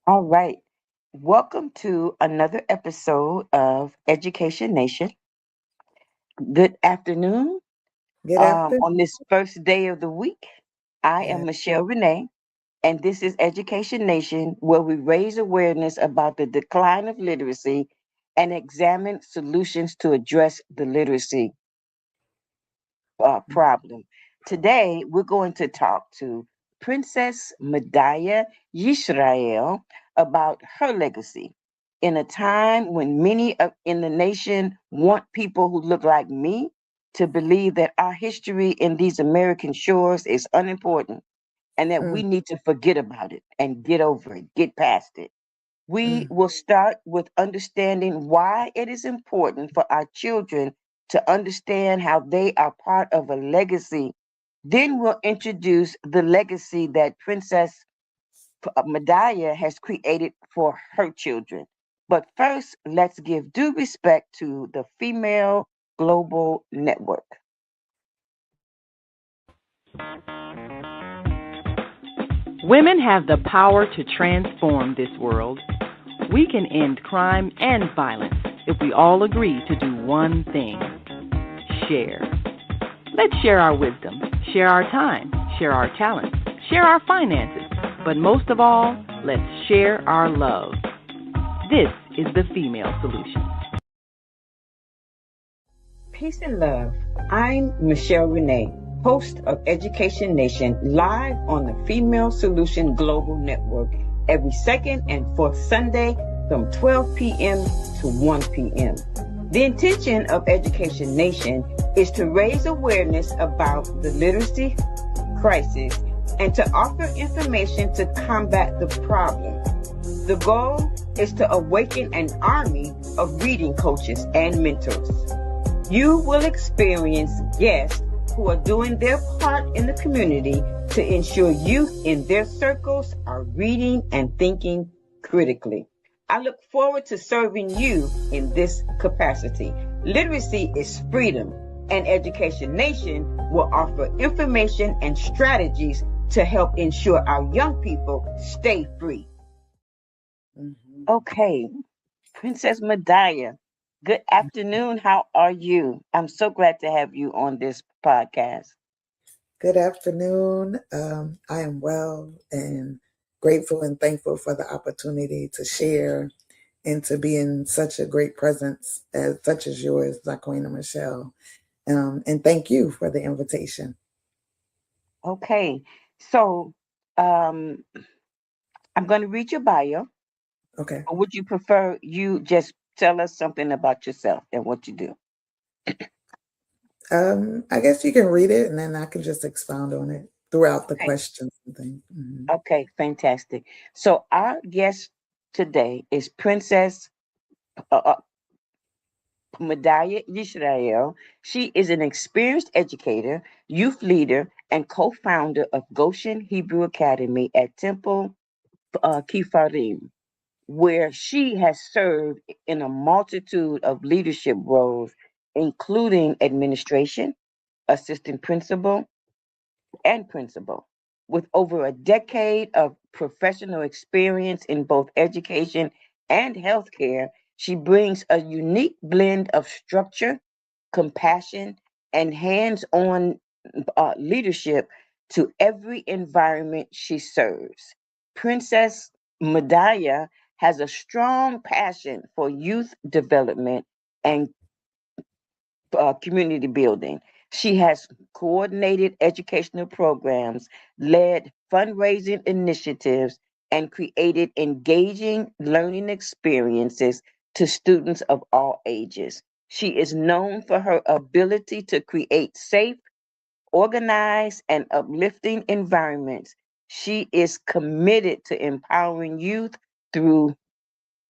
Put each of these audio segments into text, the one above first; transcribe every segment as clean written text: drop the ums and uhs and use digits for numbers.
All right. Welcome to another episode of Education Nation. Good afternoon. Good afternoon. On this first day of the week, I am Yeah. Michelle Renee, and this is Education Nation, where we raise awareness about the decline of literacy and examine solutions to address the literacy problem. Today, we're going to talk to Princess Medaya Yisrael about her legacy. In a time when in the nation want people who look like me to believe that our history in these American shores is unimportant and that we Mm, need to forget about it and get over it, get past it. We mm, will start with understanding why it is important for our children to understand how they are part of a legacy. Then we'll introduce the legacy that Princess Medaya has created for her children. But first, let's give due respect to the Female Global Network. Women have the power to transform this world. We can end crime and violence if we all agree to do one thing: share. Let's share our wisdom, share our time, share our talents, share our finances, but most of all, let's share our love. This is the Female Solution. Peace and love. I'm Michelle Renee, host of Education Nation, live on the Female Solution Global Network every second and fourth Sunday from 12 p.m. to 1 p.m. The intention of Education Nation is to raise awareness about the literacy crisis and to offer information to combat the problem. The goal is to awaken an army of reading coaches and mentors. You will experience guests who are doing their part in the community to ensure youth in their circles are reading and thinking critically. I look forward to serving you in this capacity. Literacy is freedom, and Education Nation will offer information and strategies to help ensure our young people stay free. mhm. Okay, Princess Medaya, good afternoon. How are you? I'm so glad to have you on this podcast. Good afternoon. I am well and grateful and thankful for the opportunity to share and to be in such a great presence as such as yours, Laquena Michelle. And thank you for the invitation. Okay, so um, I'm going to read your bio. Okay. Or would you prefer you just tell us something about yourself and what you do? I guess you can read it and then I can just expound on it throughout the Okay, questions and things. okay, fantastic. So our guest today is Princess uh, uh, Medaya Yisrael. She is an experienced educator, youth leader, and co-founder of Goshen Hebrew Academy at Temple Kifarim, where she has served in a multitude of leadership roles, including administration, assistant principal, and principal. With over a decade of professional experience in both education and healthcare, she brings a unique blend of structure, compassion, and hands on leadership to every environment she serves. Princess Medaya has a strong passion for youth development and community building. She has coordinated educational programs, led fundraising initiatives, and created engaging learning experiences to students of all ages. She is known for her ability to create safe, organized, and uplifting environments. She is committed to empowering youth through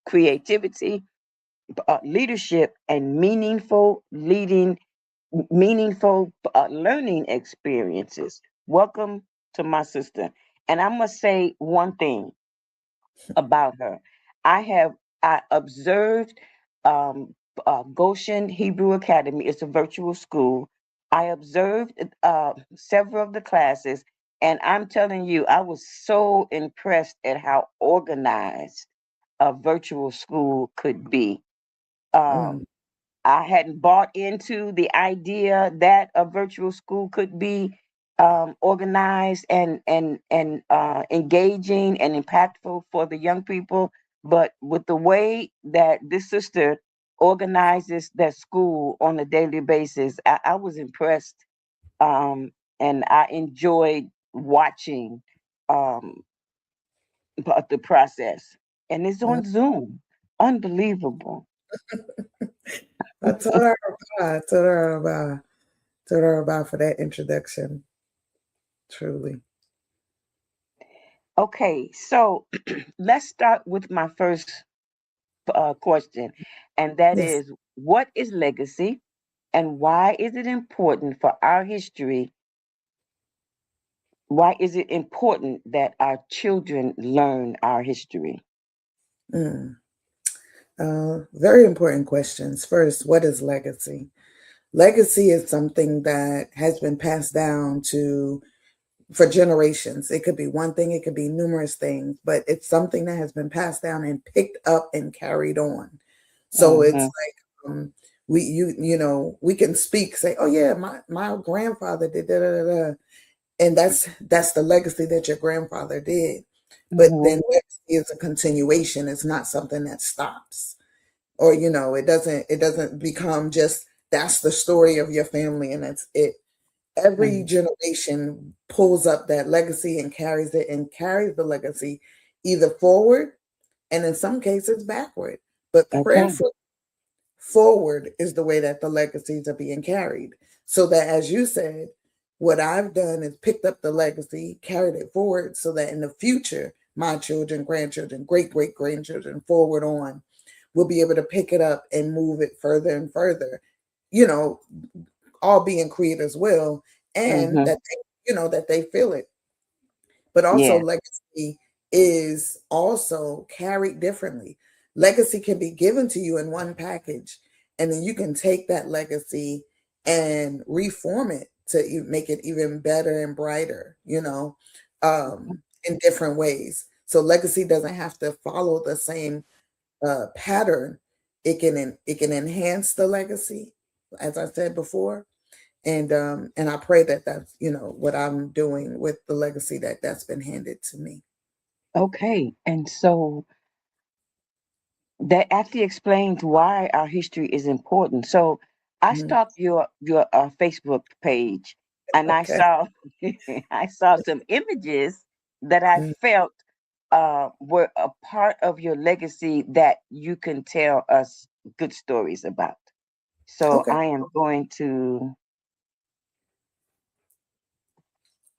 creativity, leadership, and meaningful learning experiences. Welcome to my sister. And I must say one thing about her. I have I observed Goshen Hebrew Academy. It's a virtual school. I observed several of the classes, And I'm telling you, I was so impressed at how organized a virtual school could be. Mm, Um, I hadn't bought into the idea that a virtual school could be organized and engaging and impactful for the young people. But with the way that this sister organizes that school on a daily basis, I was impressed, and I enjoyed watching um, the process. And it's mm. on Zoom. Unbelievable. I told her about, I told her about for that introduction. Truly. Okay, so let's start with my first question, and that Yes. is, what is legacy, and why is it important for our history? Why is it important that our children learn our history? Mm. Very important questions. First, what is legacy? Legacy is something that has been passed down to for generations. It could be one thing, it could be numerous things, but it's something that has been passed down and picked up and carried on. So it's Mm-hmm, like we can speak, say, oh yeah, my grandfather did da da da da. And that's the legacy that your grandfather did. But mm-hmm, then legacy is a continuation. It's not something that stops. Or it doesn't become just that's the story of your family and that's it. Every mm-hmm. generation pulls up that legacy and carries it and carries the legacy either forward and in some cases backward. But Okay, prayerfully forward is the way that the legacies are being carried. So that, as you said, what I've done is picked up the legacy, carried it forward so that in the future, my children, grandchildren, great great grandchildren, forward on, will be able to pick it up and move it further and further. You know, all being creators will, and mm-hmm. that they feel it. But also Yeah, legacy is also carried differently. Legacy can be given to you in one package, and then you can take that legacy and reform it to make it even better and brighter, in different ways. So legacy doesn't have to follow the same pattern. It can enhance the legacy, as I said before, and I pray that that's what I'm doing with the legacy that's been handed to me. okay. And so that actually explains why our history is important. So I Mhm. stalked your Facebook page, and I Okay. saw I saw some images that I Mm. felt were a part of your legacy that you can tell us good stories about. So Okay. I am going to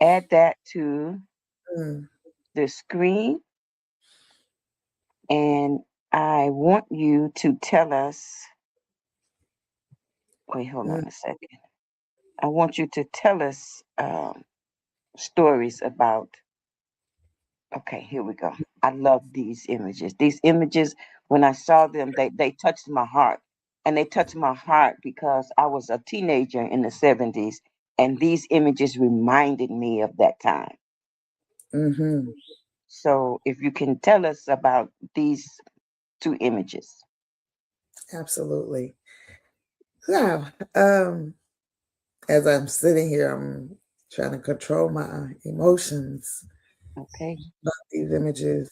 add that to Mm. the screen, and I want you to tell us. Wait, hold Mm. on a second. I want you to tell us stories about. Okay, here we go. I love these images. These images, when I saw them, they touched my heart. And they touched my heart because I was a teenager in the 70s, and these images reminded me of that time. Hmm. So if you can tell us about these two images. Absolutely. Now, as I'm sitting here, I'm trying to control my emotions Okay. about these images.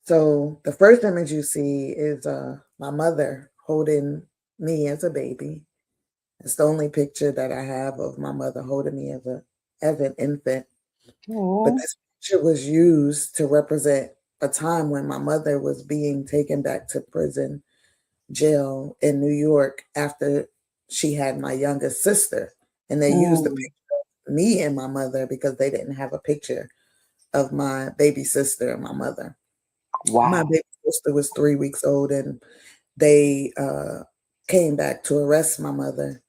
So the first image you see is my mother holding me as a baby. It's the only picture that I have of my mother holding me as an infant. But Oh, this picture was used to represent a time when my mother was being taken back to prison jail in New York after she had my youngest sister. And they used the mm, picture of me and my mother because they didn't have a picture of my baby sister and my mother. My wow. baby sister was 3 weeks old, and they came back to arrest my mother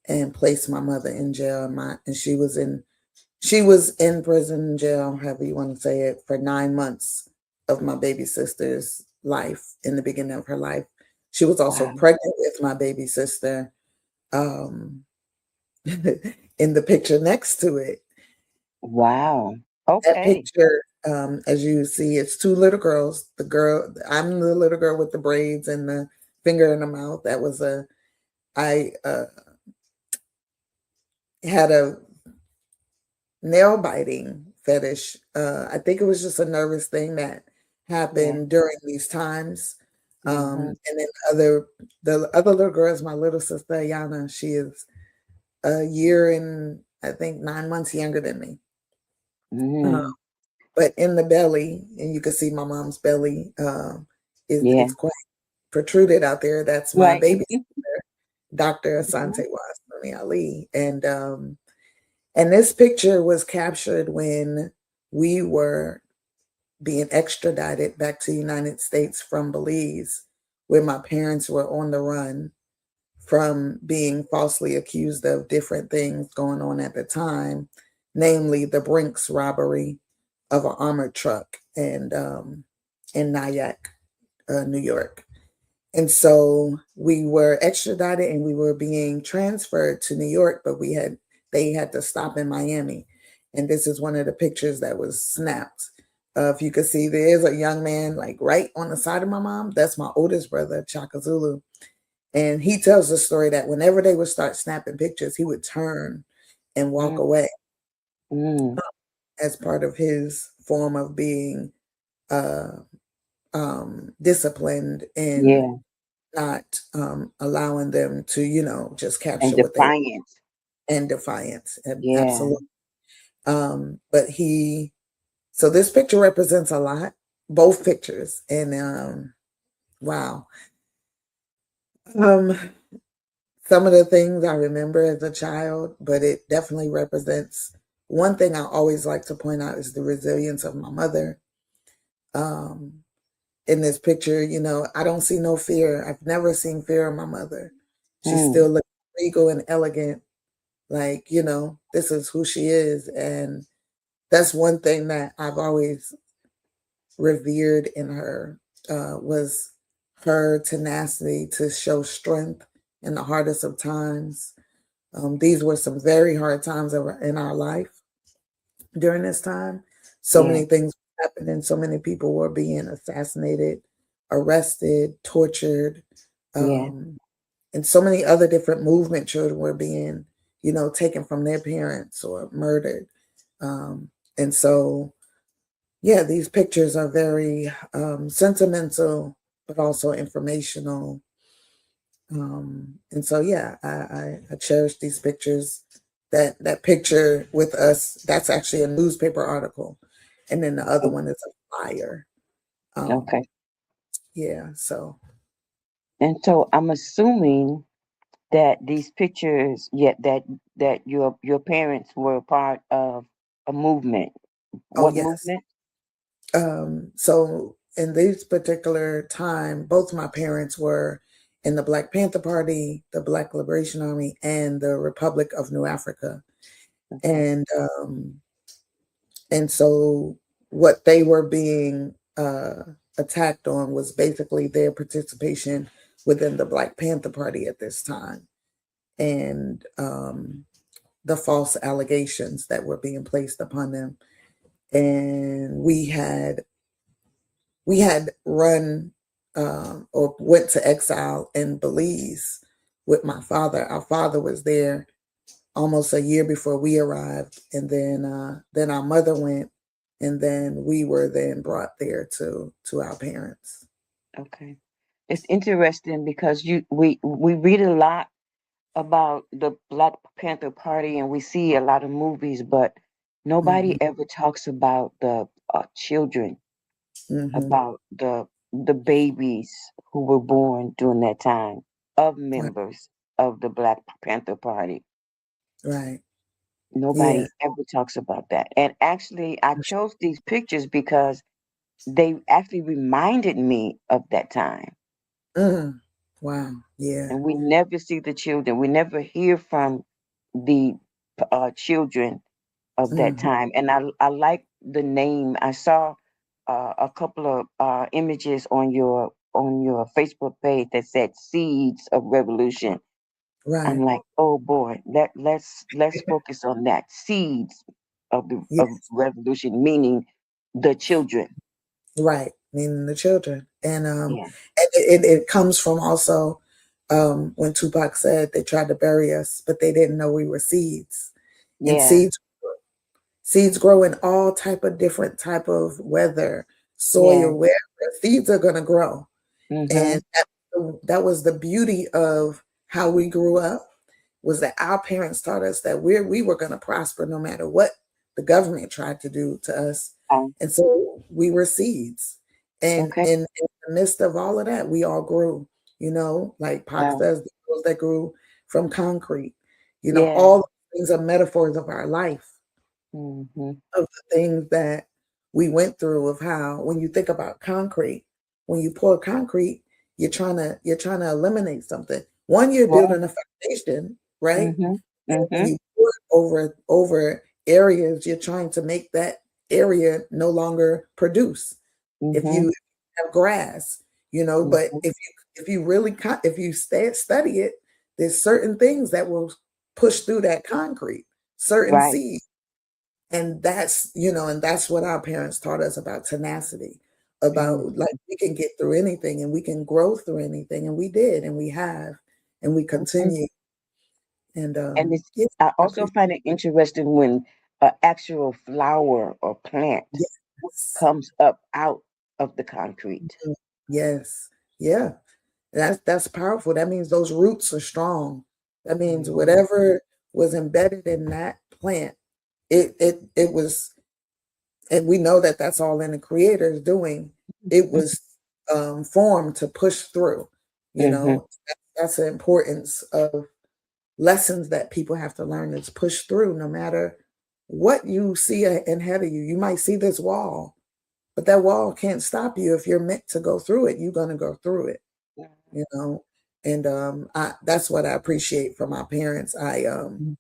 and place my mother in jail. And she was in prison, jail, however you want to say it, for 9 months of my baby sister's life. In the beginning of her life, she was also Wow. pregnant with my baby sister, um, in the picture next to it. Wow. That Okay. picture, as you see, it's two little girls. I'm the little girl with the braids and the finger in the mouth. I had a nail biting fetish. I think it was just a nervous thing that Yeah. happened during these times. Mm-hmm. And then the other little girl is my little sister, Ayana. She is a year and I think 9 months younger than me. Uh, Mm. but in the belly, and you can see my mom's belly, Yeah. it's quite protruded out there. That's my Right. baby, Dr. Mhm. Asante Wasani Ali. And this picture was captured when we were being extradited back to the United States from Belize, where my parents were on the run from being falsely accused of different things going on at the time, namely the Brinks robbery of an armored truck in Nyack, New York. And so we were extradited and we were being transferred to New York, but they had to stop in Miami. And this is one of the pictures that was snapped. If you could see, there is a young man like right on the side of my mom. That's my oldest brother, Chaka Zulu. And he tells the story that whenever they would start snapping pictures, he would turn and walk Mm. away Mm. as part of his form of being uh, disciplined and Yeah. not allowing them to, just And capture what they defiance. and defiance. And Yeah. absolutely. But so this picture represents a lot, both pictures. And wow. Um, some of the things I remember as a child, but it definitely represents one thing I always like to point out is the resilience of my mother. Um, in this picture, I don't see no fear. I've never seen fear in my mother. She Mm. still looks regal and elegant, like, this is who she is. And that's one thing that I've always revered in her, was her tenacity to show strength in the hardest of times. These were some very hard times in our life during this time. So Yeah. many things happened, and so many people were being assassinated, arrested, tortured, Yeah. um, and so many other different movement children were being, taken from their parents or murdered. And so, yeah, these pictures are very sentimental, but also informational. And so, yeah, I cherish these pictures. That picture with us, that's actually a newspaper article, and then the other Oh, one is a flyer. Um, okay. yeah, so And so I'm assuming that these pictures, yeah, that your parents were part of a movement. oh What yes. movement? So in this particular time, both my parents were in the Black Panther Party, the Black Liberation Army, and the Republic of New Africa. Okay. And so what they were being attacked on was basically their participation within the Black Panther Party at this time, and the false allegations that were being placed upon them. And we had run or went to exile in Belize with my father. Our father was there almost a year before we arrived, and then our mother went, and then we were then brought there to our parents. Okay. It's interesting because we read a lot about the Black Panther Party and we see a lot of movies, but Hmm. nobody ever talks about the children, Hmm. about the babies who were born during that time of Right, members of the Black Panther Party. right, yeah, Nobody ever talks about that. And actually, I chose these pictures because they actually reminded me of that time. mm, wow, yeah, And we never see the children. We never hear from the children of that hmm, time. And I like the name. I saw a couple of images on your Facebook page that said "Seeds of Revolution," Right. I'm like, oh boy, let's focus on that. Seeds of the Yeah. of revolution, meaning the children. Right. Meaning the children. Yeah, And it comes from also when Tupac said they tried to bury us, but they didn't know we were seeds. And yeah, seeds grow in all type of different type of weather, yeah. soil, wherever. Seeds are gonna grow. Mhm. And that was the beauty of how we grew up, was that our parents taught us that we were going to prosper no matter what the government tried to do to us. Um, And so we were seeds. And okay. in the midst of all of that, we all grew, like Pac Wow. says, those that grew from concrete. Yeah. All things are metaphors of our life, Mhm. of the things that we went through, of how when you think about concrete, when you pour concrete, you're trying to eliminate something. One, you're Right. building a foundation, right? Mhm. When Mhm. you pour it over areas, you're trying to make that area no longer produce. If Mhm. you have grass, but Mhm. if you really if you study it, there's certain things that will push through that concrete, certain Right. seeds. And that's what our parents taught us about tenacity, about like Mhm. we can get through anything and we can grow through anything. And we did, and we have, and we Mhm. continue. And And it's yeah, I I also appreciate. find it interesting when an actual flower or plant Yes. comes up out of the concrete. Mhm. Yes. Yeah. That's powerful. That means those roots are strong. That means Mhm. whatever was embedded in that plant, it was, and we know that that's all in the creator's doing. It was formed to push through. Mhm. That's the importance of lessons that people have to learn, is push through no matter what you see ahead of you. You might see this wall, but that wall can't stop you. If you're meant to go through it, you're going to go through it, you know. And that's what I appreciate from my parents. Mhm.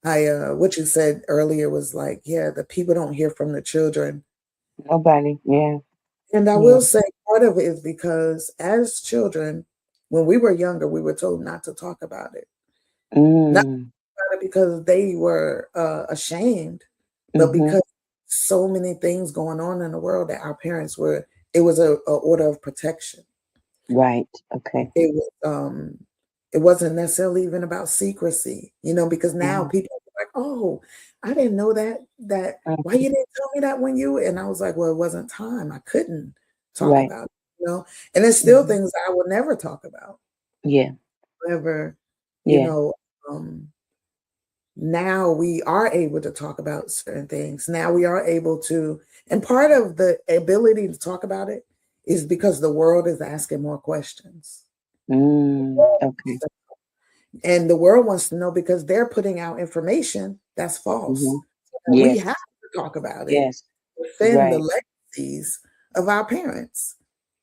What you said earlier was like, yeah, the people don't hear from the children. Nobody. Yeah. And I Yeah. will say part of it is because as children, when we were younger, we were told not to talk about it. Not Mm. about it because they were ashamed, but Mhm. because so many things going on in the world that our parents were, it was a order of protection. Right. Okay. It was it wasn't necessarily even about secrecy, because now Mhm. people are like, oh, I didn't know that why Mhm. you didn't tell me that when you, and I was like, well, it wasn't time. I couldn't talk Right. about it, and there's still Mhm. things I will never talk about. Yeah. However, you Yeah. know, um, now we are able to talk about certain things. Now we are able to, and part of the ability to talk about it is because the world is asking more questions. Mm. Okay. And the world wants to know because they're putting out information that's false. Mhm. So we Yes. have to talk about it, Yes. defend the Right. legacies of our parents,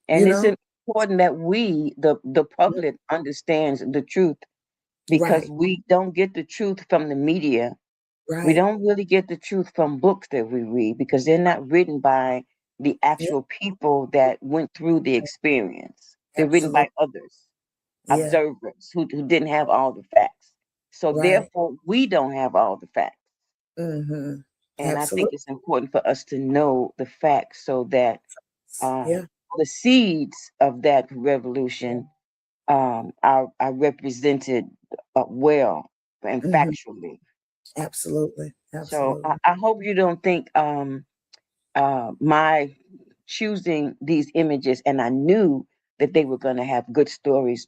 you And it's know? important that we, the public, understands the truth because Right, we don't get the truth from the media. We right. don't really get the truth from books that we read because they're not written by the Yeah, actual people that went through the experience. They're written absolutely. by others, Yeah, observers who didn't have all the facts. So right. therefore, we don't have all the facts. Hmm. And I think Absolutely. it's important for us to know the facts so that uh, Yeah. the seeds of that revolution are represented well and Hmm. factually. Absolutely. So Absolutely. I hope you don't think my choosing these images, and I knew that they were going to have good stories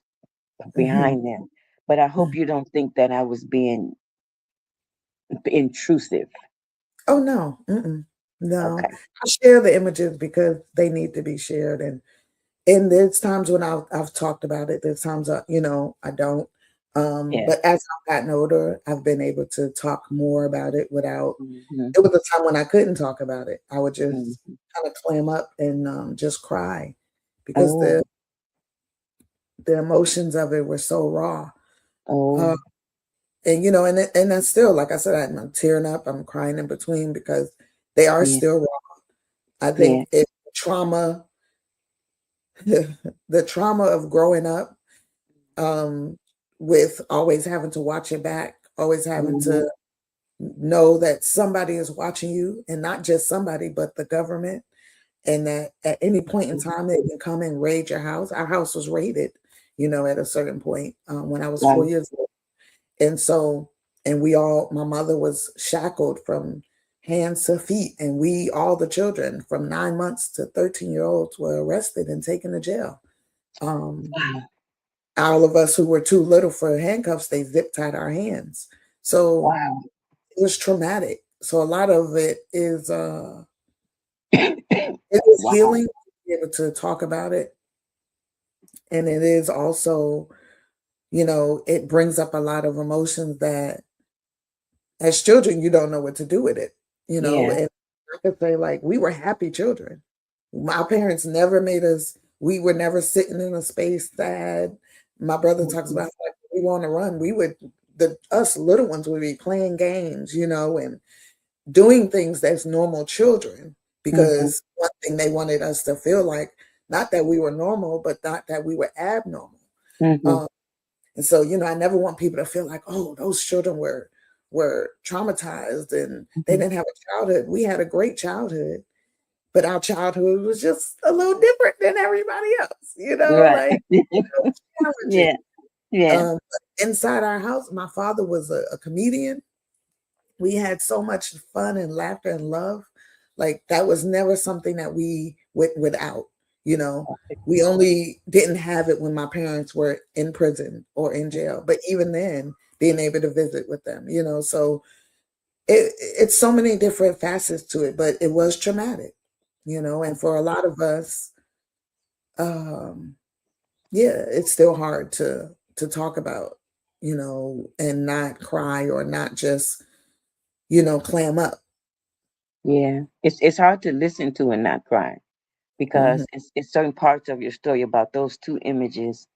Hmm. behind them, but I hope Hmm. you don't think that I was being intrusive. Oh, no. Mm-mm. No. Okay. I share the images because they need to be shared. And there's times when I've talked about it. There's times I don't. Yeah. But as I've gotten older, I've been able to talk more about it without. Hmm. It was a time when I couldn't talk about it. I would just Hmm. kind of clam up and just cry because the Oh. the emotions of it were so raw. Oh. Uh, and that's still, like I said, I'm tearing up. I'm crying in between because they are Yeah. still raw. I Yeah. think it trauma, the trauma of growing up. Um, with always having to watch your back, always having Mm-hmm. to know that somebody is watching you, and not just somebody, but the government. And that at any point in time they can come and raid your house. Our house was raided, at a certain point when I was Right. 4 years old. And so, and my mother was shackled from hands to feet, and all the children from 9 months to 13-year-olds were arrested and taken to jail. Um, Wow. all of us who were too little for handcuffs, they zip tied our hands. So Wow. it was traumatic. So a lot of it is it is Wow. healing to be able to talk about it. And it is also, it brings up a lot of emotions that as children you don't know what to do with it. Yeah. And I could say, like, we were happy children. My parents never made us, we were never sitting in a space sad. My brother talks Mm-hmm. about, like, we want to run. Us little ones would be playing games, and doing things that's normal children, Mm-hmm. because one thing they wanted us to feel like, not that we were normal, but not that we were abnormal. Mm-hmm. Um, and so, I never want people to feel like, oh, those children were traumatized and they Mm-hmm. didn't have a childhood. We had a great childhood, but our childhood was just a little different than everybody else, Right. like, Yeah. challenging. Yeah. Inside our house, my father was a comedian. We had so much fun and laughter and love. Like, that was never something that we went without, you know. We only didn't have it when my parents were in prison or in jail. But even then, being able to visit with them, so it's so many different facets to it, but it was traumatic, and for a lot of us, um, yeah, it's still hard to talk about, and not cry or not just, clam up. Yeah. It's hard to listen to and not cry because Mhm, it's certain parts of your story about those two images.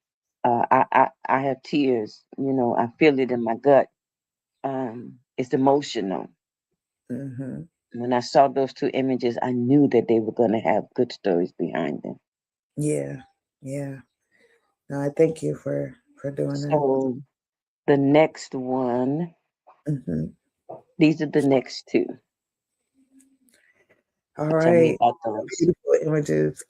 I have tears. I feel it in my gut. It's emotional. mhm. When I saw those two images, I knew that they were going to have good stories behind them. Yeah, yeah. No, I thank you for doing that. So the next one, Mhm. these are the next two. All Tell me right. about those. Beautiful images.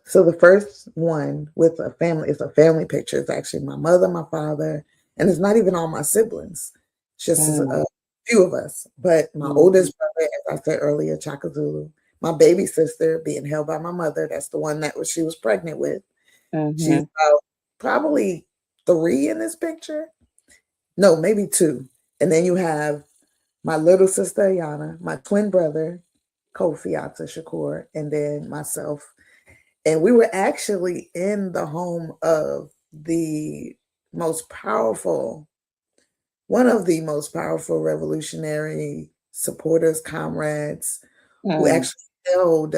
So the first one with a family, it's a family picture. It's actually my mother, my father, and it's not even all my siblings. It's just Mm, a few of us. But my mhm, oldest brother, as I said earlier, Chaka Zulu. My baby sister being held by my mother. That's the one she was pregnant with. She's mhm, about probably 3 in this picture. No, maybe 2. And then you have my little sister Ayana, my twin brother Kofi Ata Shakur, and then myself. And we were actually in the home of the most powerful, one of the most powerful revolutionary supporters, comrades, who mm. actually held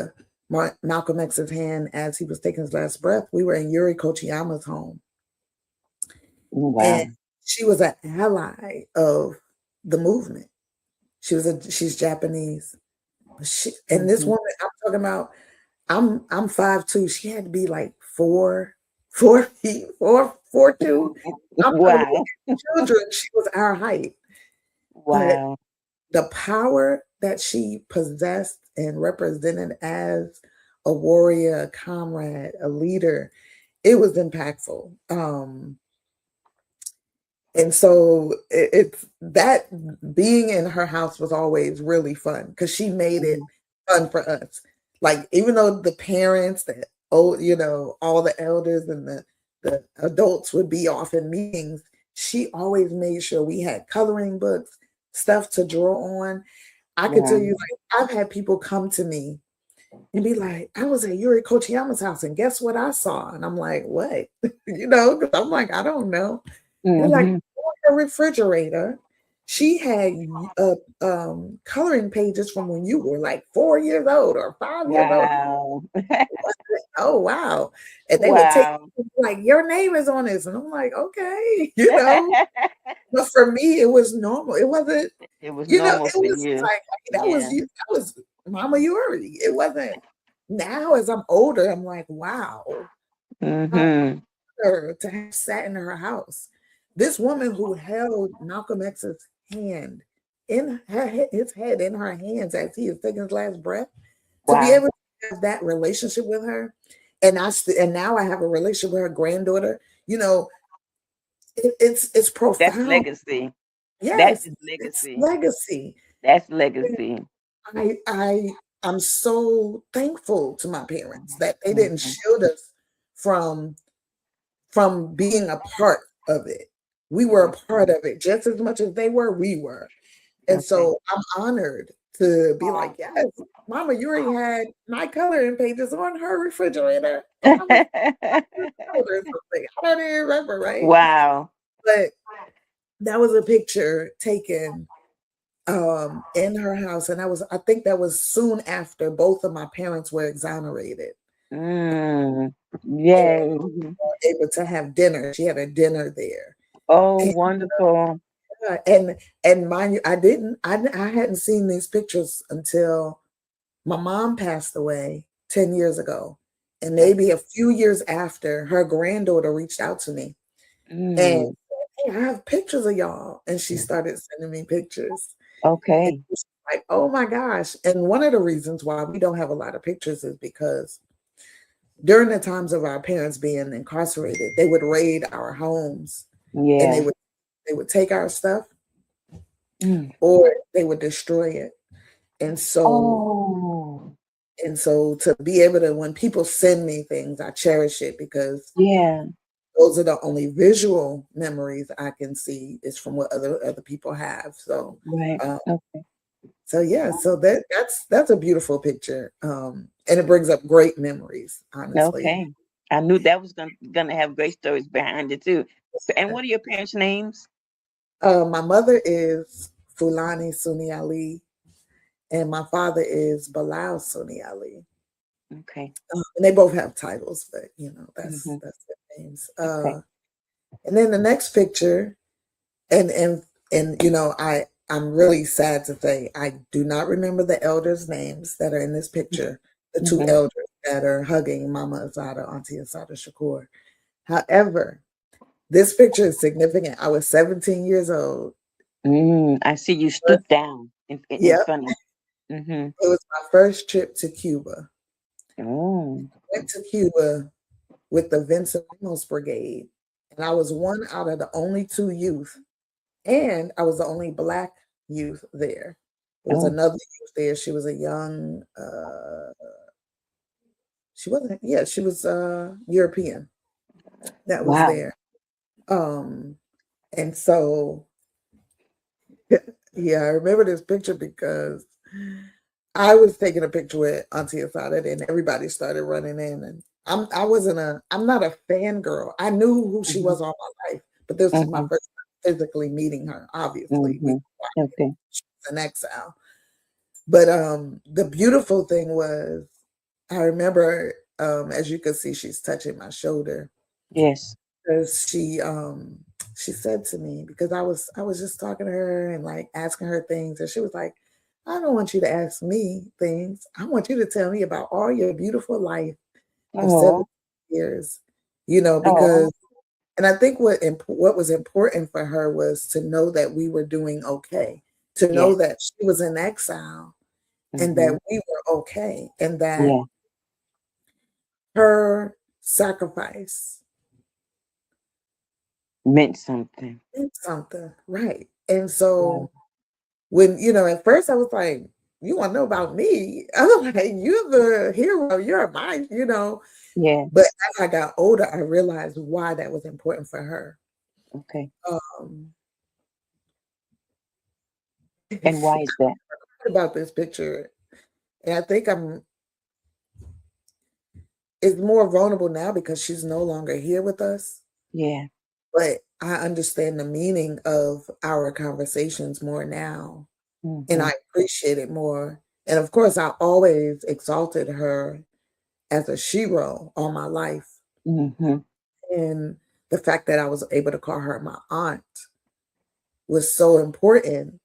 Malcolm X's hand as he was taking his last breath. We were in Yuri Kochiyama's home. And Wow. she was an ally of the movement. She's Japanese. And this Mhm. woman I'm talking about, I'm 5'2". She had to be like 4 feet, 4'2". I'm talking about Wow. children. She was our height. But Wow. the power that she possessed and represented as a warrior, a comrade, a leader, it was impactful. And so it's that being in her house was always really fun because she made it Mhm. fun for us. Like, even though the parents, the old, all the elders and the adults would be off in meetings, she always made sure we had coloring books, stuff to draw on. I could tell Wow. you, like, I've had people come to me and be like, I was at Yuri Kochiyama's house and guess what I saw? And I'm like, what? Because I'm like, I don't know. And like, Mhm. on her refrigerator, she had coloring pages from when you were like 4 years old or 5 years old. Wow. Oh, wow. And they would take, Wow. like, your name is on this. And I'm like, okay, But for me, it was normal. It wasn't, It was it normal for was you. like, that was Yeah. you, that was Mama Yuri. It wasn't. Now, as I'm older, I'm like, wow, how Mhm. her to have sat in her house. this woman who held Malcolm X's hand his head in her hands as he is taking his last breath, to be Wow. able to have that relationship with her, and now I have a relationship with her granddaughter. You know, it's That's profound. legacy. That Yes, is it's legacy. legacy. That's legacy. I'm so thankful to my parents that they didn't Mhm. shield us from being a part of it. We were a part of it just as much as they were, we were. And Okay. so I'm honored to be like, yes, Mama Yuri had my coloring pages on her refrigerator. And I was told or something. I don't even remember, right? Wow. But that was a picture taken in her house. And I think that was soon after both of my parents were exonerated. And Yay. able to have dinner. She had a dinner there. Oh, And wonderful. and mind you, I hadn't seen these pictures until my mom passed away 10 years ago. And maybe a few years after, her granddaughter reached out to me and Mm. said, hey, I have pictures of y'all. And she started sending me pictures. And Okay. she's like, oh my gosh. And one of the reasons why we don't have a lot of pictures is because during the times of our parents being incarcerated, they would raid our homes and Yeah. they would take our stuff Mm. or they would destroy it. And so Oh, to be able to, when people send me things, I cherish it because yeah. those are the only visual memories I can see is from what other people have. So Right. um, Okay. yeah, so that's a beautiful picture. And it brings up great memories, honestly. Okay. I knew that was gonna have great stories behind it too. And what are your parents' names? My mother is Fulani Suni Ali, and my father is Bilal Suni Ali. Okay. And they both have titles, but Hmm. that's their names. Okay. And then the next picture, and I'm really sad to say I do not remember the elders' names that are in this picture. The two Hmm. elders that are hugging Mama Azada, Auntie Azada Shakur. However, this picture is significant. I was 17 years old. I see you stooped down in Yep, funny. Mm-hmm. it was my first trip to Cuba. Oh. Went to Cuba with the Vincent Ramos Brigade, and I was one out of the only two youth, and I was the only Black youth there. There was Oh. another youth there. She was a young, she wasn't, yeah, she was European that was Wow. there. Um, and so, yeah, I remember this picture because I was taking a picture with Auntie Asada, and everybody started running in. And I'm not a fangirl. I knew who she Mm-hmm. was all my life, but this was my Mm-hmm. first time physically meeting her. Obviously, Mm-hmm. Okay. she was in exile. But the beautiful thing was, I remember, as you can see, she's touching my shoulder Yes. because she said to me, because I was just talking to her and like asking her things, and she was like, I don't want you to ask me things. I want you to tell me about all your beautiful life of 7 Oh. years, Oh. because and I think what was important for her was to know that we were doing okay, to know Yes. that she was in exile and Mm-hmm. that we were okay, and that Yeah. her sacrifice Meant something. meant something, right? And Wow. so when, at first I was like, you want to know about me? I'm like, you're the hero, you're mine. Yeah. But as I got older, I realized why that was important for her. Okay. Um, And why is that? about this picture, and I think it's more vulnerable now because she's no longer here with us. Yeah. But I understand the meaning of our conversations more now, and Mm-hmm. I appreciate it more. And of course, I always exalted her as a shero all my life. Mm-hmm. And the fact that I was able to call her my aunt was so important.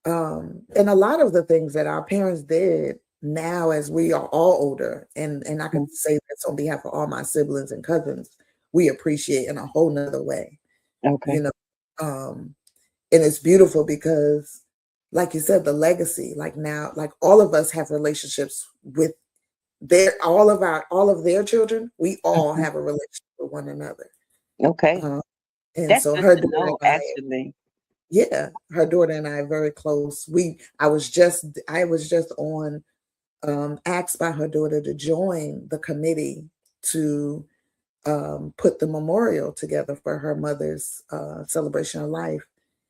And a lot of the things that our parents did now, as we are all older, and I could say this on behalf of all my siblings and cousins, we appreciate in a whole nother way. Okay. And it's beautiful because, like you said, the legacy, like now, like all of us have relationships with all of their children. We all Mhm. have a relationship with one another. Okay. Uh, and That's so good her to daughter and know, I, actually. yeah, her daughter and I are very close. I was just on, asked by her daughter to join the committee to put the memorial together for her mother's celebration of life.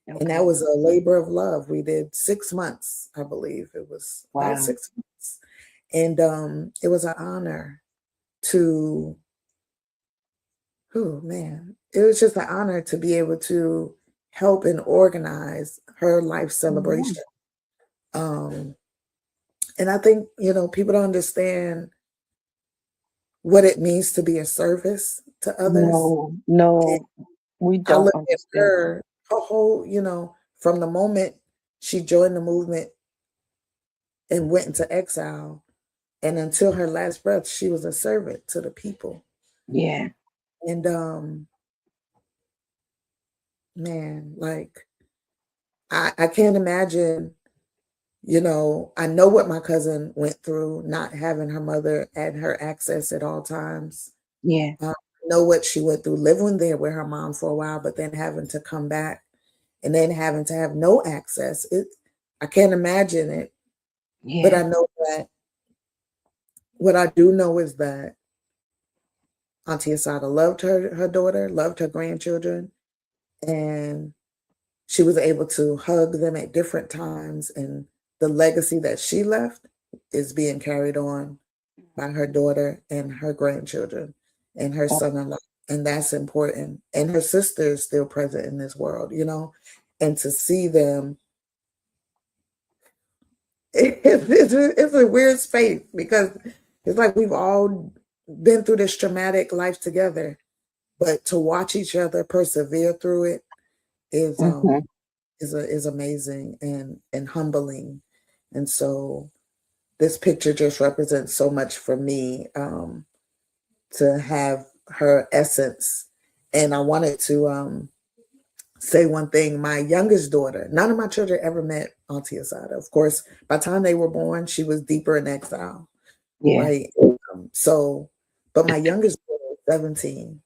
And that Okay. was a labor of love. We did 6 months, I believe. It was about Wow. 6 months. And it was an honor to, oh man, it was just an honor to be able to help and organize her life Mhm. celebration. Um, and I think, people don't understand what it means to be a service to others. No, no, we I don't look at understand. her whole, from the moment she joined the movement and went into exile, and until her last breath, she was a servant to the people. Yeah. And man, like I can't imagine, I know what my cousin went through, not having her mother at her access at all times. Yeah. I know what she went through living there with her mom for a while, but then having to come back and then having to have no access. I can't imagine it, but Yeah. I know that what I do know is that Auntie Asada loved her daughter, loved her grandchildren, and she was able to hug them at different times. And the legacy that she left is being carried on by her daughter and her grandchildren and her Oh, son-in-law. And that's important. And her sister is still present in this world, and to see them, it's a weird space because it's like we've all been through this traumatic life together, but to watch each other persevere through it is mhm. is amazing and humbling. And so this picture just represents so much for me, to have her essence. And I wanted to say one thing. My youngest daughter, none of my children ever met Auntie Asada. Of course, by the time they were born, she was deeper in exile, Yeah. right? So, but my youngest daughter is 17.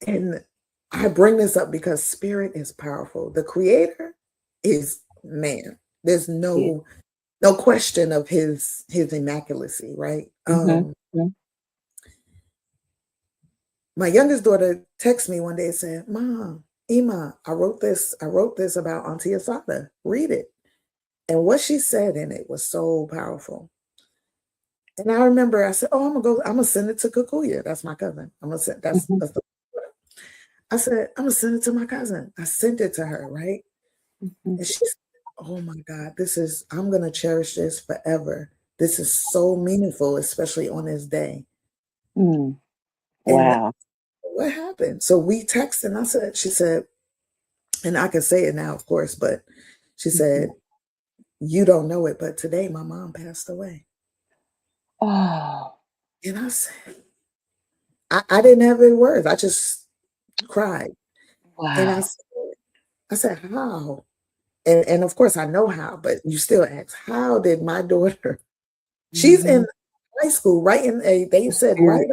And I bring this up because spirit is powerful. The creator is man. There's Yeah. no question of his immaculacy, right? Mhm. Mhm. My youngest daughter texted me one day and said, "Mom, Ima, I wrote this about Auntie Asada. Read it." And what she said in it was so powerful. And I remember I said, "Oh, I'm gonna send it to Kukuya. That's my cousin. I'm gonna send Mhm. that's the I said, I'm gonna send it to my cousin. I sent it to her, right? Mhm. And she said, "Oh my God, I'm gonna cherish this forever. This is so meaningful, especially on this day." Mm. And Wow. what happened? So we texted, and she said, and I can say it now, of course, but she Mhm. said, "You don't know it, but today my mom passed away." Oh, And I said, I didn't have any words. I just cried. And wow. I said, "How?" And of course I know how, but you still ask, how did my daughter, she's in Mhm. high school, writing they The said, spirit.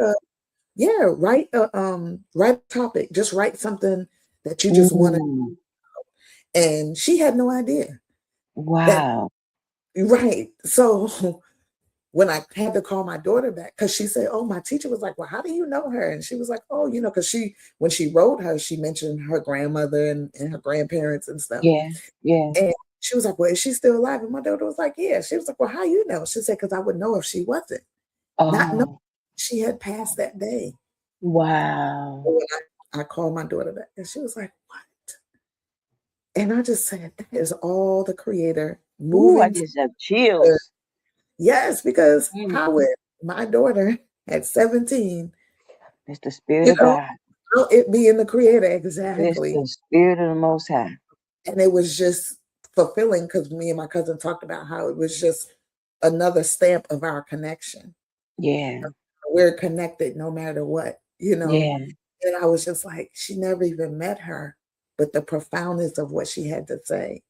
write a topic, just write something that you just want to, Mm. and she had no idea that, Wow. right. So when I had to call my daughter back, because she said, "Oh, my teacher was like, well, how do you know her?" And she was like, "Oh, because when she wrote her, she mentioned her grandmother and her grandparents and stuff." Yeah. Yeah. And she was like, "Well, is she still alive?" And my daughter was like, "Yeah." She was like, "Well, how you know?" She said, "Because I would know if she wasn't." Not knowing Oh, she had passed that day. So wow. when I called my daughter back, and she was like, "What?" And I just said, "That is all the creator Ooh, I moving just have together." chills. Yes, because Mm. how would my daughter at 17, It's the spirit you of know, God. how it be in the creator It's exactly. the spirit of the Most High. And it was just fulfilling because me and my cousin talked about how it was just another stamp of our connection. Yeah. We're connected no matter what, Yeah. And I was just like, she never even met her, but the profoundness of what she had to say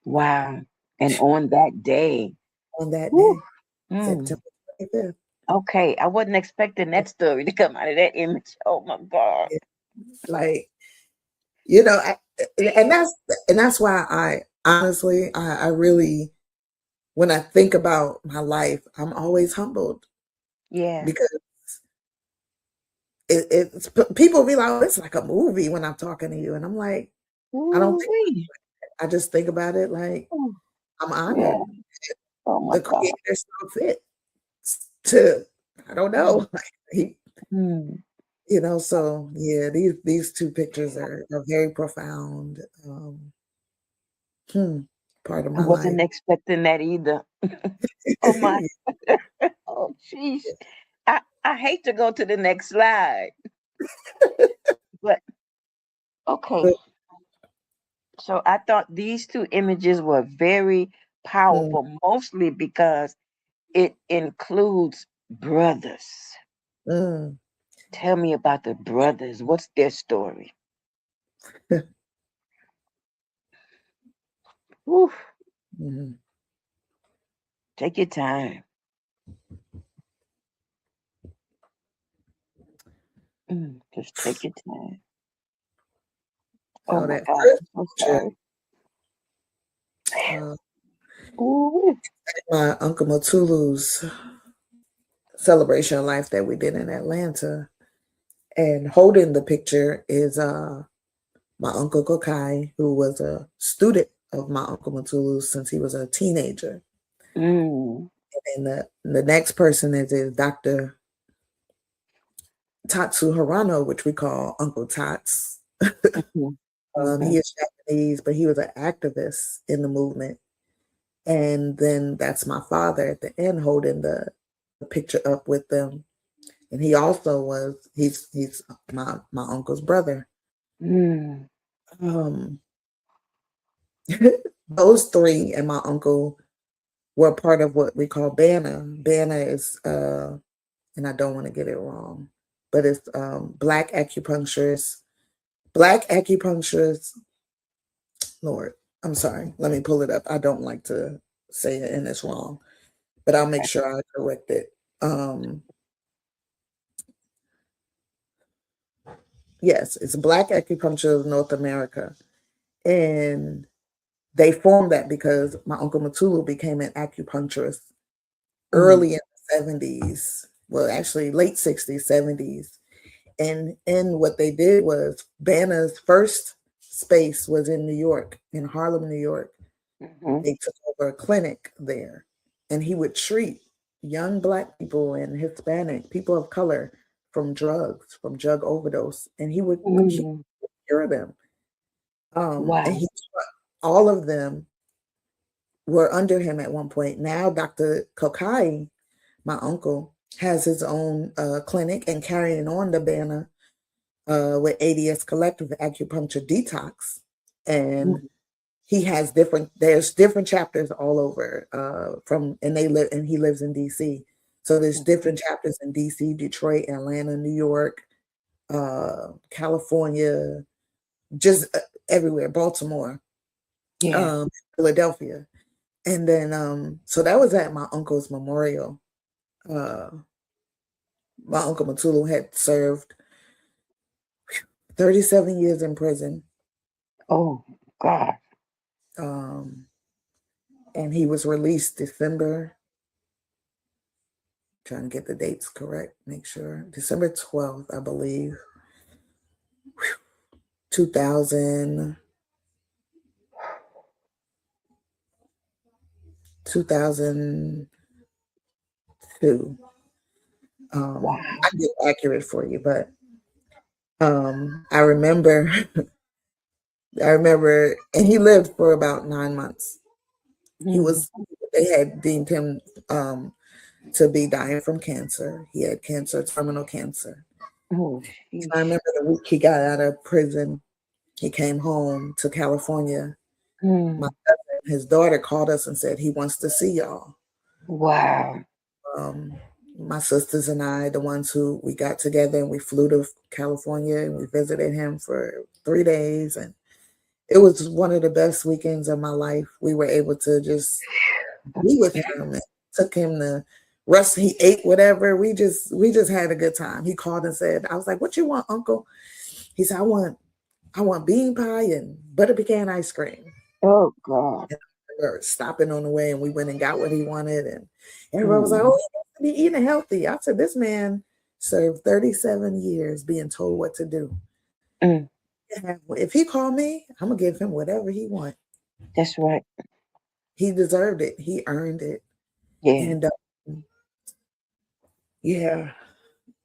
Wow. And on that day, on that whew, day, mm, September 25th. okay, I wasn't expecting that story to come out of that image. Oh my God. Yeah. Like, you know, and that's why I honestly, I really, when I think about my life, I'm always humbled Yeah. because it's people be like, oh, it's like a movie when I'm talking to you, and I'm like, I don't think Ooh-wee. I just think about it like Oh, I'm yeah. honored. Oh my The God. creator saw fit to, I don't Mm, know, like he, mm. so yeah, these two pictures are very profound. Hmm, part of I my life. wasn't expecting that either. Oh my. Oh, jeez. I hate to go to the next slide, but okay. But, So I thought these two images were very mm, powerful, mostly because it includes brothers. mm, Tell me about the brothers. What's their story? Whew. mhm. Take your time. Just take your time. Oh So my that God, first I'm so picture, sorry. uh, Ooh. my Uncle Matulu's celebration of life that we did in Atlanta, and holding the picture is my Uncle Kokai, who was a student of my Uncle Matulu since he was a teenager. Mm. And the next person is Dr. Tatsu Harano, which we call Uncle Tots. Mhm. He Mhm. is Japanese, but he was an activist in the movement. And then that's my father at the end holding the picture up with them. And he also he's my uncle's brother. Mm. Um, those three and my uncle were part of what we call BANA. BANA is and I don't want to get it wrong, but it's black acupuncturists. Lord, I'm sorry. Let me pull it up. I don't like to say it and it's wrong, but I'll make Okay. sure I correct it. Um, yes, it's Black Acupuncture of North America. And they formed that because my Uncle Matulu became an acupuncturist Mm. early in the 70s. Well, actually, late 60s, 70s. And what they did was Banner's first space was in New York, in Harlem, New York. Mhm. They took over a clinic there, and he would treat young Black people and Hispanic people of color from drugs, from drug overdose, and he Mm. would cure them. And Wow. he all of them were under him at one point. Now, Dr. Kokai, my uncle, has his own clinic and carrying on the banner with ADS Collective Acupuncture Detox. And Mm. there's different chapters all over and he lives in DC. So there's different chapters in DC, Detroit, Atlanta, New York, California, just everywhere, Baltimore, Yeah. Philadelphia. And then so that was at my uncle's memorial. Uh, my uncle Matulu had served 37 years in prison. Oh God. Um, and he was released December, trying to get the dates correct, make sure. December 12th, I believe. 2000, 2002. Wow. I get accurate for you, but I remember and he lived for about 9 months. He Mm. was they had deemed him to be dying from cancer. He had cancer, terminal cancer. Oh, So I sheesh. remember the week he got out of prison, he came home to California. My Mm. cousin, his daughter called us and said he wants to see y'all. Wow. Um, my sisters and I, the ones who we got together and we flew to California and we visited him for 3 days. And it was one of the best weekends of my life. We were able to just be with him and took him to rest. He ate whatever. We just had a good time. He called and said, I was like, "What you want, Uncle?" He said, I want bean pie and butter pecan ice cream. Oh God. And we were stopping on the way and we went and got what he wanted. And everybody was like, "Oh, he needs to be eating healthy." I said, this man served 37 years being told what to do. If he called me, I'm gonna give him whatever he wants. That's right. He deserved it. He earned it. Yeah. And yeah.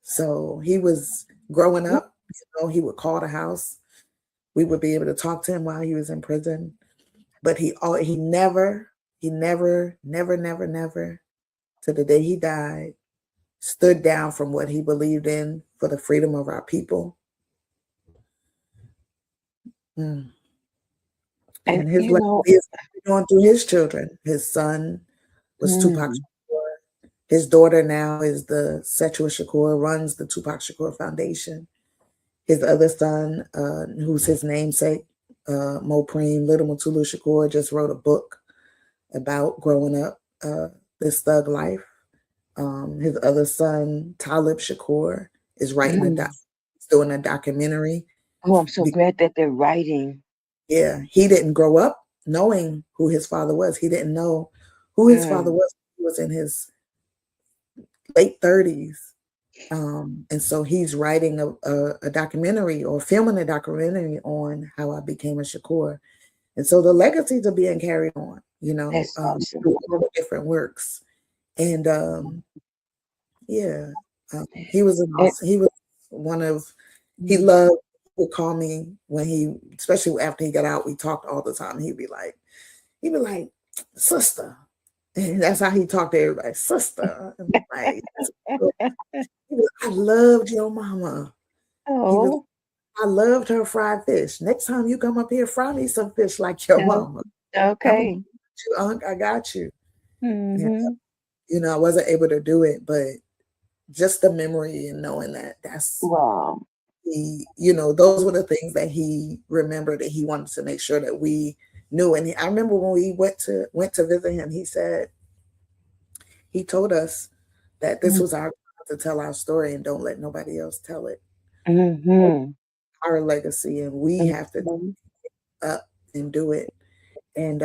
So he was growing up, he would call the house. We would be able to talk to him while he was in prison. But he never, to the day he died, stood down from what he believed in for the freedom of our people. And his legacy is going through his children. His son was Tupac Shakur. His daughter now is the Setua Shakur, runs the Tupac Shakur Foundation. His other son, who's his namesake, Mopreem Little Mutulu Shakur, just wrote a book about growing up this thug life. His other son, Talib Shakur, is writing he's doing a documentary. Oh, I'm so glad that they're writing. Yeah, he didn't grow up knowing who his father was. He didn't know who his father was. He was in his late 30s. And so he's writing a documentary or filming a documentary on how I became a Shakur. And so the legacies are being carried on, That's awesome. through all the different works. And he was one of, he would call me when especially after he got out, we talked all the time. He'd be like, "Sister." And that's how he talked to everybody, "Sister." And like, I loved your mama. Oh. I loved her fried fish. Next time you come up here, fry me some fish like your mama. Okay. I got you. I wasn't able to do it, but just the memory and knowing that's wow. Those were the things that he remembered, that he wanted to make sure that we knew. And I remember when we went to visit him, he told us that this was our time to tell our story and don't let nobody else tell it. Our legacy, and we have to up and do it. And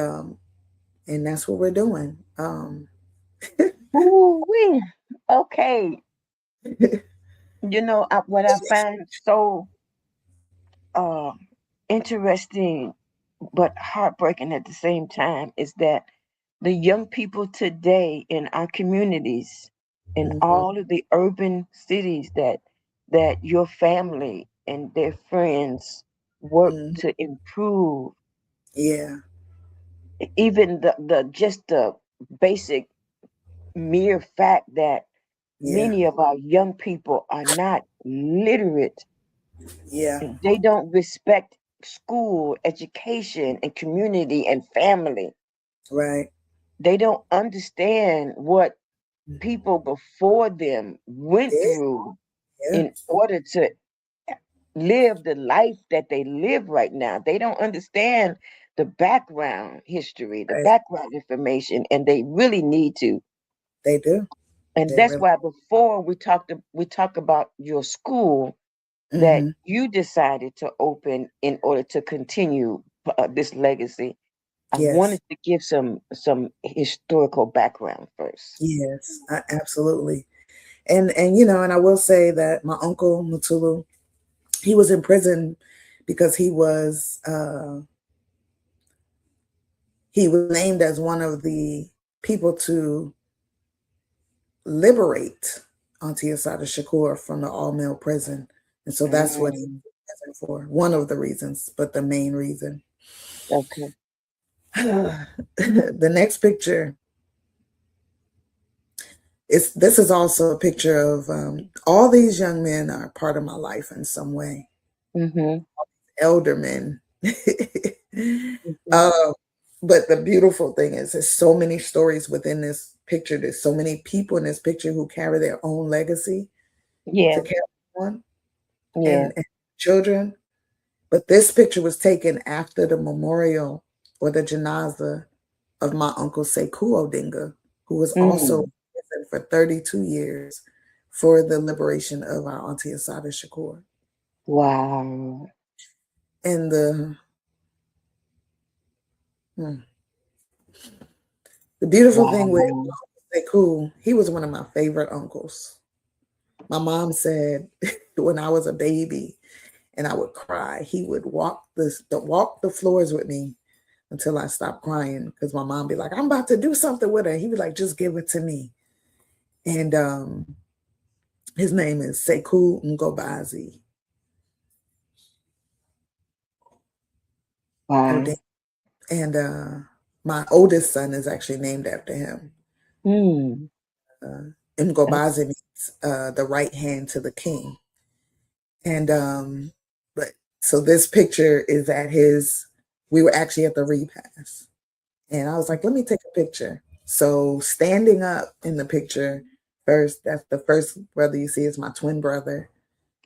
that's what we're doing. Ooh-wee. Okay. What I find so interesting but heartbreaking at the same time is that the young people today in our communities, in all of the urban cities that your family and their friends work to improve. Yeah. Even the basic mere fact that many of our young people are not literate. Yeah. They don't respect school, education, and community and family. Right. They don't understand what people before them went through in order to live the life that they live right now. They don't understand the background history, the background information, and they really need to. They do. And that's why before we talk about your school that you decided to open in order to continue this legacy. I wanted to give some historical background first. Yes, absolutely. And I will say that my uncle Mutulu, he was in prison because he was named as one of the people to liberate Auntie Assata Shakur from the all-male prison. And so that's what he was for. One of the reasons, but the main reason. Okay. The next picture this is also a picture of all these young men are part of my life in some way. Elder men. But the beautiful thing is there's so many stories within this picture. There's so many people in this picture who carry their own legacy to Yeah. carry on, Yeah. and children. But this picture was taken after the memorial or the janaza of my uncle Sekou Odinga, who was also Mm. in prison for 32 years for the liberation of our Auntie Assata Shakur. Wow. And the beautiful thing with Wow. Sekou, he was one of my favorite uncles. My mom said when I was a baby and I would cry, he would walk the floors with me until I stopped crying, because my mom be like, I'm about to do something with her. He would like, just give it to me. And his name is Sekou Ngobazi. Wow. And my oldest son is actually named after him. Mm. Ngobazi means the right hand to the king. And but so this picture is we were actually at the repast. And I was like, let me take a picture. So standing up in the picture first, that's the first brother you see is my twin brother.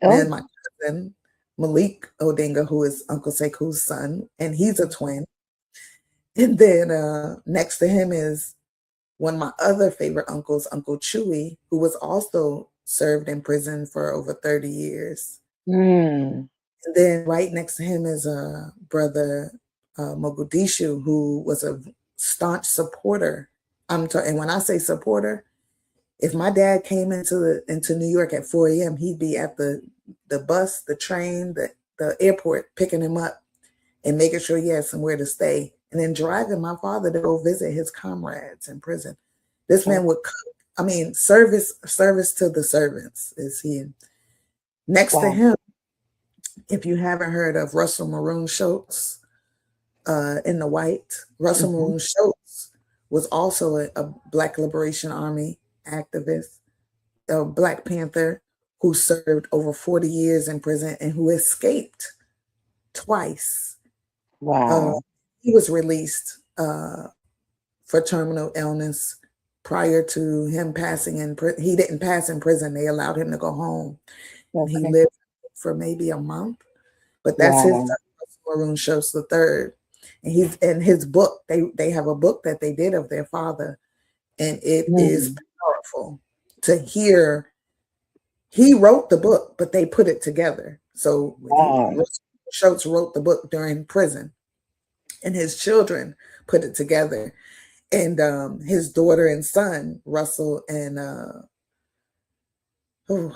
Then Oh. my cousin, Malik Odinga, who is Uncle Sekou's son, and he's a twin. And then next to him is one of my other favorite uncles, Uncle Chewy, who was also served in prison for over 30 years. Mm. And then right next to him is brother Mogadishu, who was a staunch supporter. And when I say supporter, if my dad came into New York at 4 a.m., he'd be at the bus, the train, the airport, picking him up and making sure he had somewhere to stay, and then driving my father to go visit his comrades in prison. This man would cook. I mean, service to the servants is he. Next to Wow. him, if you haven't heard of Russell Maroon Schultz in the white, Russell Mm-hmm. Maroon Schultz was also a Black Liberation Army activist, a Black Panther who served over 40 years in prison and who escaped twice. Wow. He was released for terminal illness prior to him passing in prison. He didn't pass in prison. They allowed him to go home. And he Okay. lived for maybe a month. But that's his Wow. Maroon Schultz the third. And he's in his book. They have a book that they did of their father. And it is powerful to hear. He wrote the book, but they put it together. So Wow. Schultz wrote the book during prison, and his children put it together. And his daughter and son, Russell and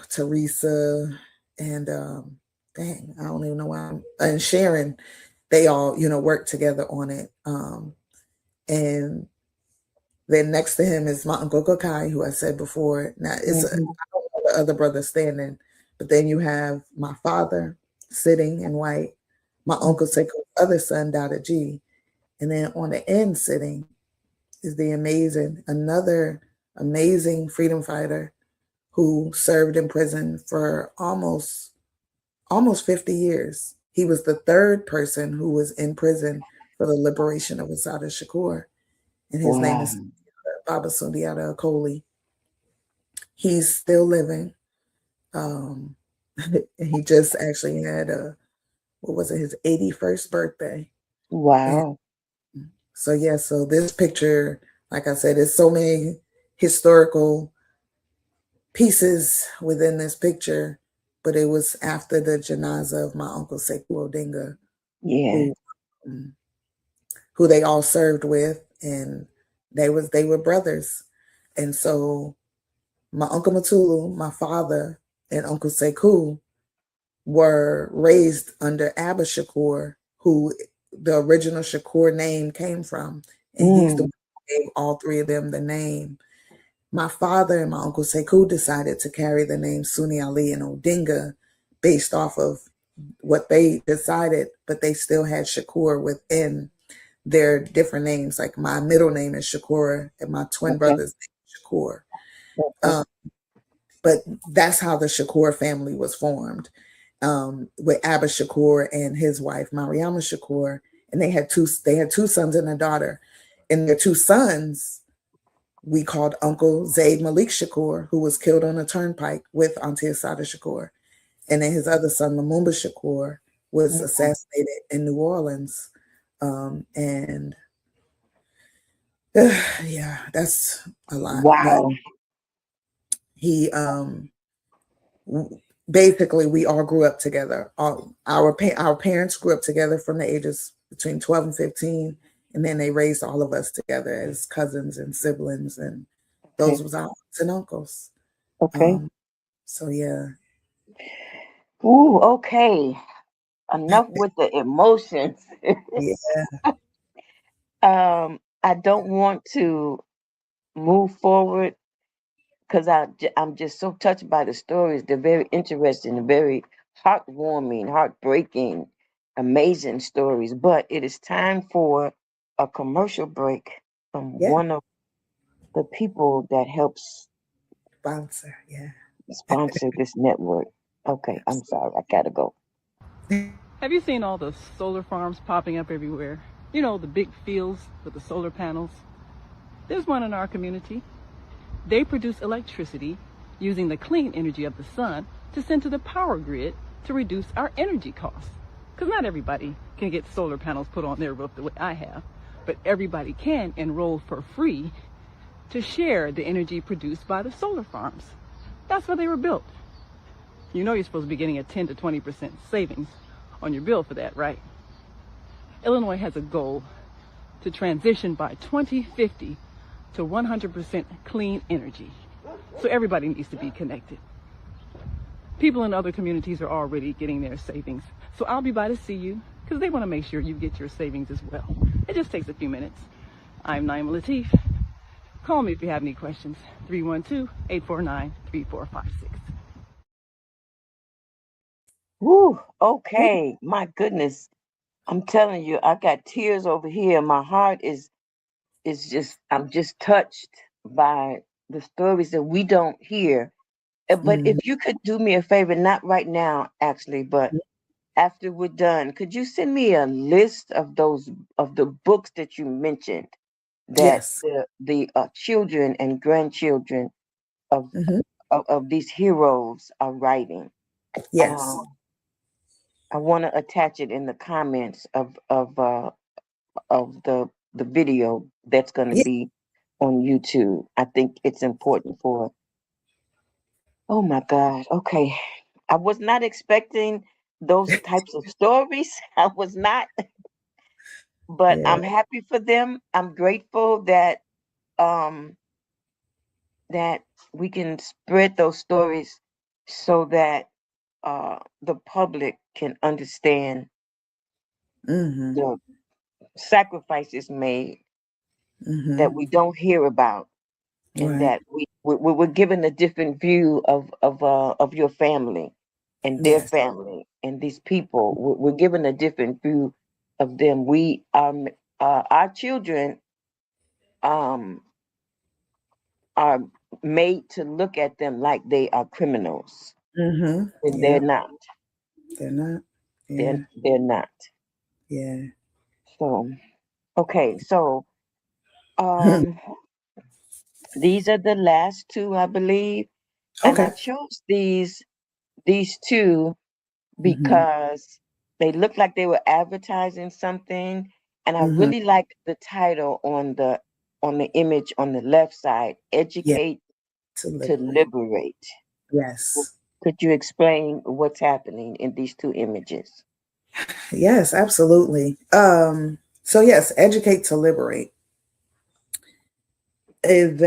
Teresa and dang, I don't even know why and Sharon, they all, work together on it. And then next to him is my Uncle Kokai, who I said before. Now I don't know the other brother standing, but then you have my father sitting in white, my Uncle Sekou's other son, Dada G, and then on the end sitting is another amazing freedom fighter who served in prison for almost 50 years. He was the third person who was in prison for the liberation of Assata Shakur. And his name is Baba Sundiata Akoli. He's still living. He just actually had his 81st birthday. Wow. And so this picture, like I said, there's so many historical pieces within this picture, but it was after the janaza of my Uncle Sekou Odinga, who they all served with, and they were brothers. And so my Uncle Matulu, my father, and Uncle Sekou were raised under Abba Shakur, who the original Shakur name came from. And he's the one who gave all three of them the name. My father and my Uncle Sekou decided to carry the name Sunni Ali and Odinga based off of what they decided, but they still had Shakur within their different names. Like my middle name is Shakur and my twin brother's name is Shakur. But that's how the Shakur family was formed, with Abba Shakur and his wife, Mariama Shakur, and they had two sons and a daughter. And their two sons we called Uncle Zaid Malik Shakur, who was killed on a turnpike with Auntie Assata Shakur. And then his other son, Lumumba Shakur, was assassinated in New Orleans. And yeah, that's a lot. Wow. But he basically, we all grew up together. Our parents grew up together from the ages between 12 and 15, and then they raised all of us together as cousins and siblings, and those was our aunts and uncles. Okay. So yeah. Ooh, okay. Enough with the emotions. Yeah. I don't want to move forward because I'm just so touched by the stories. They're very interesting, very heartwarming, heartbreaking, amazing stories. But it is time for a commercial break from one of the people that helps sponsor this network. Okay, I'm sorry. I gotta go. Have you seen all the solar farms popping up everywhere? You know, the big fields with the solar panels. There's one in our community. They produce electricity using the clean energy of the sun to send to the power grid to reduce our energy costs. Because not everybody can get solar panels put on their roof the way I have, but everybody can enroll for free to share the energy produced by the solar farms. That's why they were built. You know you're supposed to be getting a 10 to 20% savings on your bill for that, right? Illinois has a goal to transition by 2050 to 100% clean energy. So everybody needs to be connected. People in other communities are already getting their savings. So I'll be by to see you because they want to make sure you get your savings as well. It just takes a few minutes. I'm Naima Latif. Call me if you have any questions. 312-849-3456. Woo, okay. My goodness. I'm telling you, I got tears over here. My heart is just, I'm just touched by the stories that we don't hear. But if you could do me a favor, not right now, actually, but after we're done, could you send me a list of the books that you mentioned that the children and grandchildren of these heroes are writing? Yes. I want to attach it in the comments of the video that's going to be on YouTube. I think it's important for. Oh my God. Okay. I was not expecting those types of stories. I was not, but I'm happy for them. I'm grateful that um that we can spread those stories so that the public can understand the sacrifices made that we don't hear about, and that we're given a different view of your family and their family and these people. We're given a different view of them. We our children are made to look at them like they are criminals, and they're not. They're not. They're not. Yeah. So okay, so these are the last two, I believe. And I chose these two because they look like they were advertising something, and I really like the title on the image on the left side, Educate to Liberate. Yes. Could you explain what's happening in these two images? Yes, absolutely. So yes, Educate to Liberate is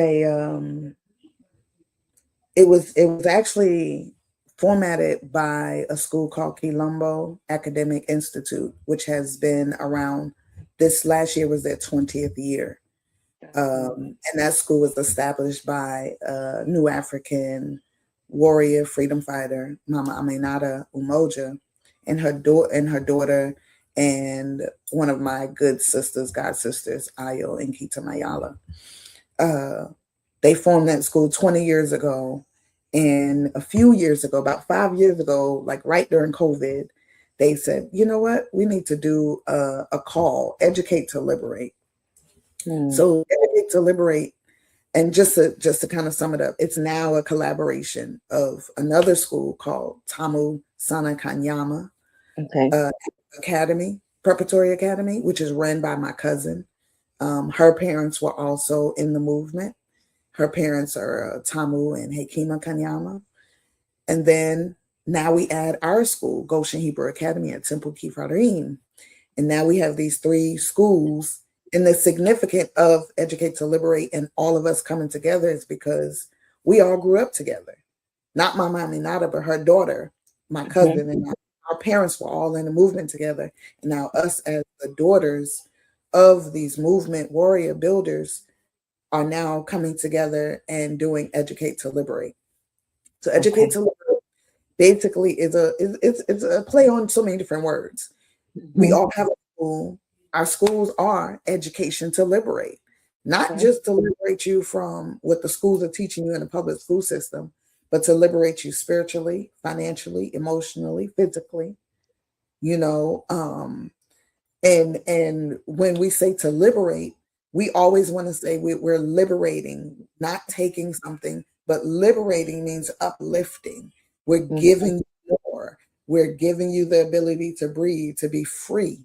it was actually formatted by a school called Quilombo Academic Institute, which has been around. This last year was their 20th year. And that school was established by a New African warrior, freedom fighter, Mama Aminata Umoja, and her daughter, and one of my good sisters, god sisters, Ayo and Kita Mayala. They formed that school 20 years ago. And a few years ago, about 5 years ago, like right during COVID, they said, you know what, we need to do a call, Educate to Liberate. So Educate to Liberate, and just to kind of sum it up, it's now a collaboration of another school called Tamu Sana Kanyama Academy, Preparatory Academy, which is run by my cousin. Her parents were also in the movement. Her parents are Tamu and Hekima Kanyama. And then now we add our school, Goshen Hebrew Academy at Temple Kifarim. And now we have these 3 schools. And the significance of Educate to Liberate and all of us coming together is because we all grew up together. Not my mommy, Nada, but her daughter, my cousin, and our parents were all in the movement together. And now us as the daughters of these movement warrior builders are now coming together and doing Educate to Liberate. So Educate to Liberate basically is it's a play on so many different words. We all have a school. Our schools are education to liberate, not just to liberate you from what the schools are teaching you in the public school system, but to liberate you spiritually, financially, emotionally, physically, you know. And when we say to liberate, we always want to say we're liberating, not taking something, but liberating means uplifting. We're giving you more. We're giving you the ability to breathe, to be free.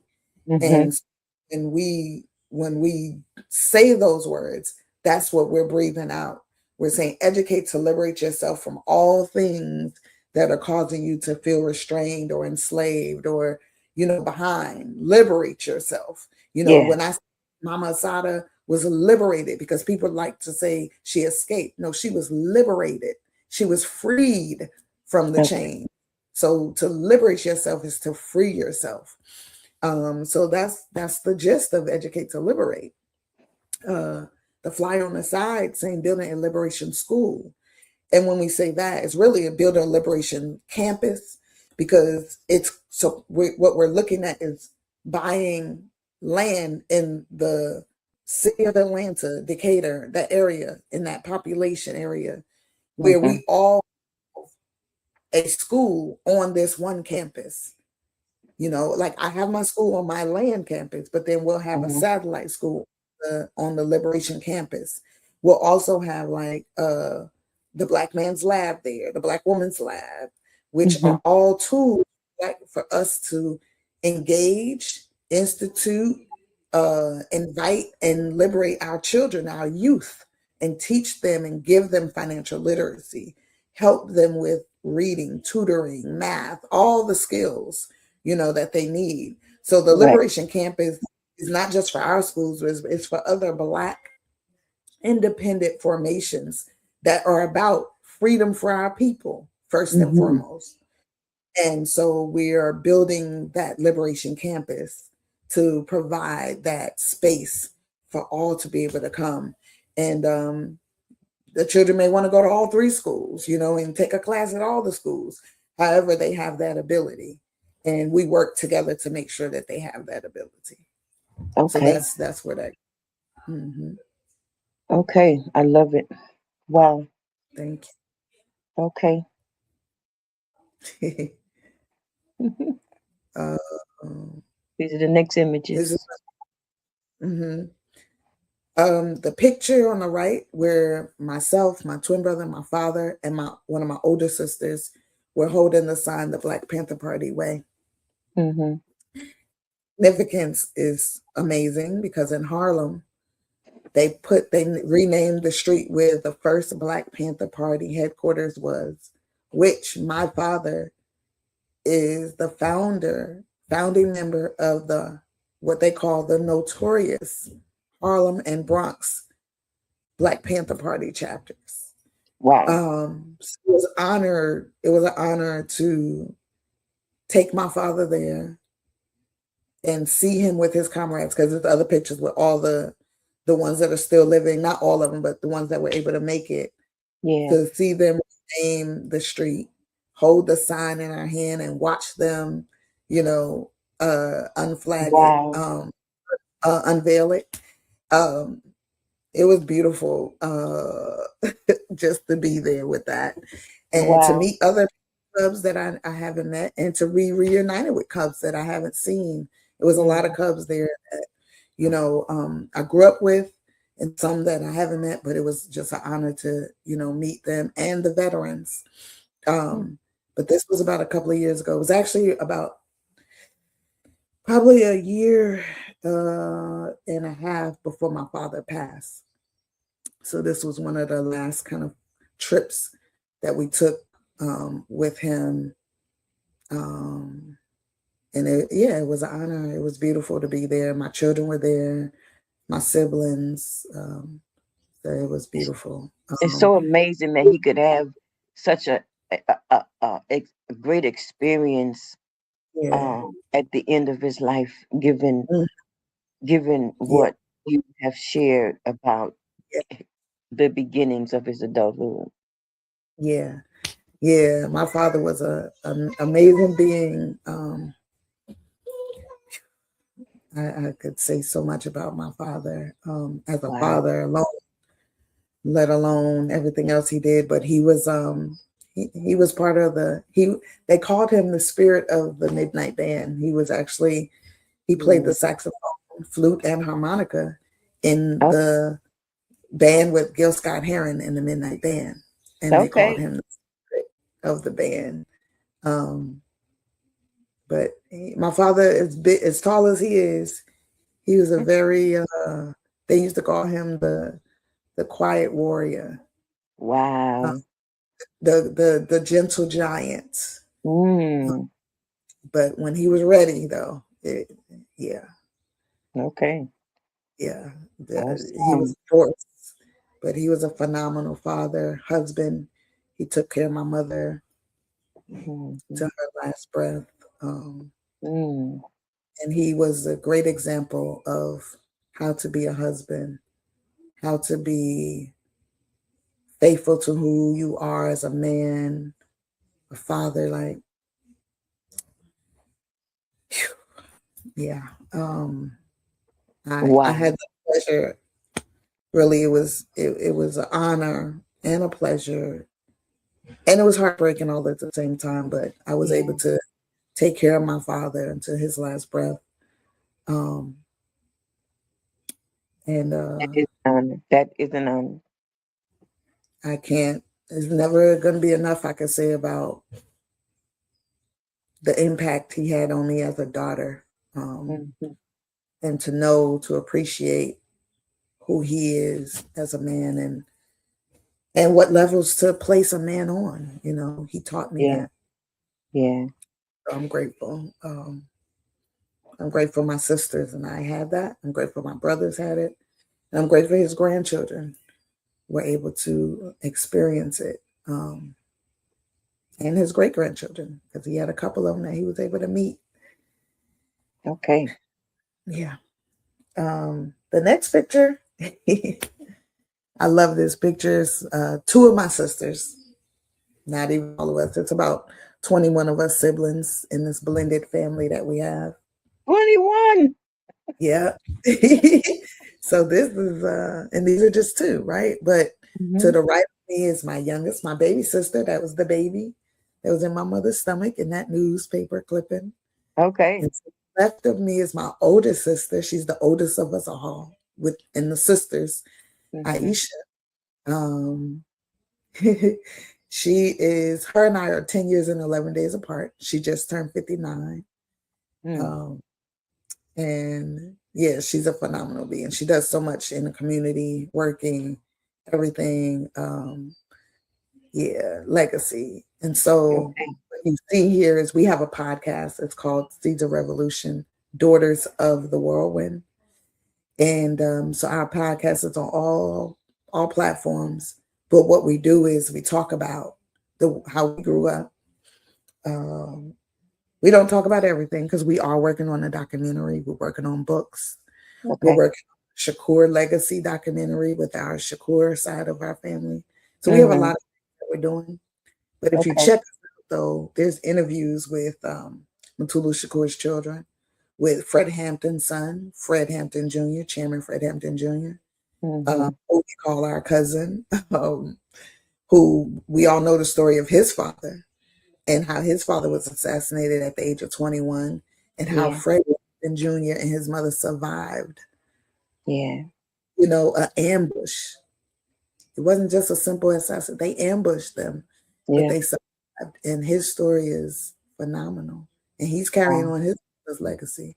And when we say those words, that's what we're breathing out. We're saying educate to liberate yourself from all things that are causing you to feel restrained or enslaved or, behind. Liberate yourself. When I Mama Asada was liberated, because people like to say she escaped. No, she was liberated. She was freed from the chain. So to liberate yourself is to free yourself. So that's the gist of Educate to Liberate. The flyer on the side saying building a liberation school. And when we say that, it's really a building a liberation campus, because what we're looking at is buying land in the city of Atlanta, Decatur, that area, in that population area, where we all a school on this one campus. Like I have my school on my land campus, but then we'll have a satellite school on the Liberation campus. We'll also have like the Black man's lab there, the Black woman's lab, which are all tools for us to engage, institute, invite, and liberate our children, our youth, and teach them and give them financial literacy, help them with reading, tutoring, math, all the skills that they need. So the Liberation Campus is not just for our schools, it's for other Black independent formations that are about freedom for our people, first and foremost. And so we are building that Liberation Campus to provide that space for all to be able to come. And the children may want to go to all 3 schools, and take a class at all the schools. However, they have that ability. And we work together to make sure that they have that ability. So that's where that. Okay, I love it. Wow. Thank you. Okay. These are the next images. The picture on the right, where myself, my twin brother, my father, and one of my older sisters were holding the sign, the Black Panther Party way. Significance is amazing, because in Harlem, they renamed the street where the first Black Panther Party headquarters was, which my father is the founding member of what they call the notorious Harlem and Bronx Black Panther Party chapters. Wow. So it was an honor to take my father there and see him with his comrades, because there's other pictures with all the ones that are still living, not all of them, but the ones that were able to make it. To see them name the street, hold the sign in our hand, and watch them, unflag it, unveil it. It was beautiful just to be there with that, and to meet other Cubs that I haven't met, and to be reunited with Cubs that I haven't seen. It was a lot of Cubs there that, I grew up with, and some that I haven't met, but it was just an honor to, meet them and the veterans. But this was about a couple of years ago. It was actually about probably a year and a half before my father passed. So this was one of the last kind of trips that we took with him. And it was an honor. It was beautiful to be there. My children were there, my siblings. So it was beautiful. It's so amazing that he could have such a great experience at the end of his life, given what you have shared about the beginnings of his adulthood. Yeah. My father was an amazing being. I could say so much about my father as a father alone, let alone everything else he did. But he was he was part of they called him the spirit of the Midnight Band. He was actually, he played the saxophone, flute, and harmonica in the band with Gil Scott-Heron in the Midnight Band. And they called him the spirit of the band. But my father, as tall as he is, he was a very, they used to call him the quiet warrior. Wow. The gentle giant. But when he was ready, though, he was forced, but he was a phenomenal father, husband. He took care of my mother to her last breath. And he was a great example of how to be a husband, how to be faithful to who you are as a man, a father. Like, I had the pleasure. Really, it was an honor and a pleasure, and it was heartbreaking all at the same time. But I was able to take care of my father until his last breath. That is an honor. I can't. It's never going to be enough I can say about the impact he had on me as a daughter, and to know, to appreciate who he is as a man, and what levels to place a man on. He taught me that. Yeah. So I'm grateful. I'm grateful my sisters and I had that. I'm grateful my brothers had it. And I'm grateful his grandchildren were able to experience it. And his great-grandchildren, because he had a couple of them that he was able to meet. Okay. Yeah. The next picture, I love this picture. It's two of my sisters, not even all of us. It's about 21 of us siblings in this blended family that we have. 21. Yeah. So this is, and these are just two, right? But to the right of me is my youngest, my baby sister. That was the baby that was in my mother's stomach in that newspaper clipping. Okay. And to the left of me is my oldest sister. She's the oldest of us all, and the sisters, Aisha. Her and I are 10 years and 11 days apart. She just turned 59. And yeah, she's a phenomenal being. She does so much in the community, working, everything. Legacy. And so what you see here is we have a podcast. It's called Seedz of Revolution, Daughters of the Whirlwind. And so our podcast is on all platforms. But what we do is we talk about how we grew up. We don't talk about everything because we are working on a documentary. We're working on books. We're working on Shakur legacy documentary with our Shakur side of our family. So we have a lot of things that we're doing. But if you check us out, though, there's interviews with Mutulu Shakur's children, with Fred Hampton's son, Fred Hampton Jr., Chairman Fred Hampton Jr., who we call our cousin, who we all know the story of his father. and how his father was assassinated at the age of 21, and how Yeah. Fred Jr. and his mother survived, Yeah. an ambush. It wasn't just a simple assassin. They ambushed them, but Yeah. they survived. And his story is phenomenal. And he's carrying on his legacy.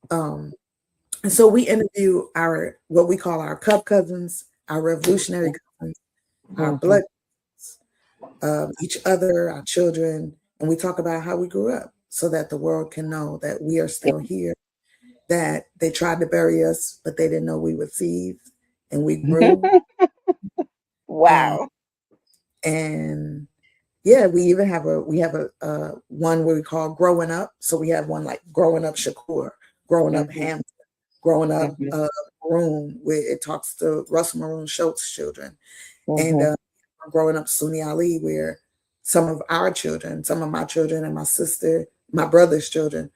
And so we interview what we call our Cub cousins, our revolutionary cousins, our blood, each other, our children, and we talk about how we grew up so that the world can know that we are still here, that they tried to bury us, but they didn't know we were thieves, and we grew. Wow. And yeah, we even have a one where we call growing up. So we have one like growing up Shakur, growing up Hampton, growing up Maroon, where it talks to Russell Maroon Schultz's children, and growing up Sunni Ali, where some of our children, some of my children and my brother's children,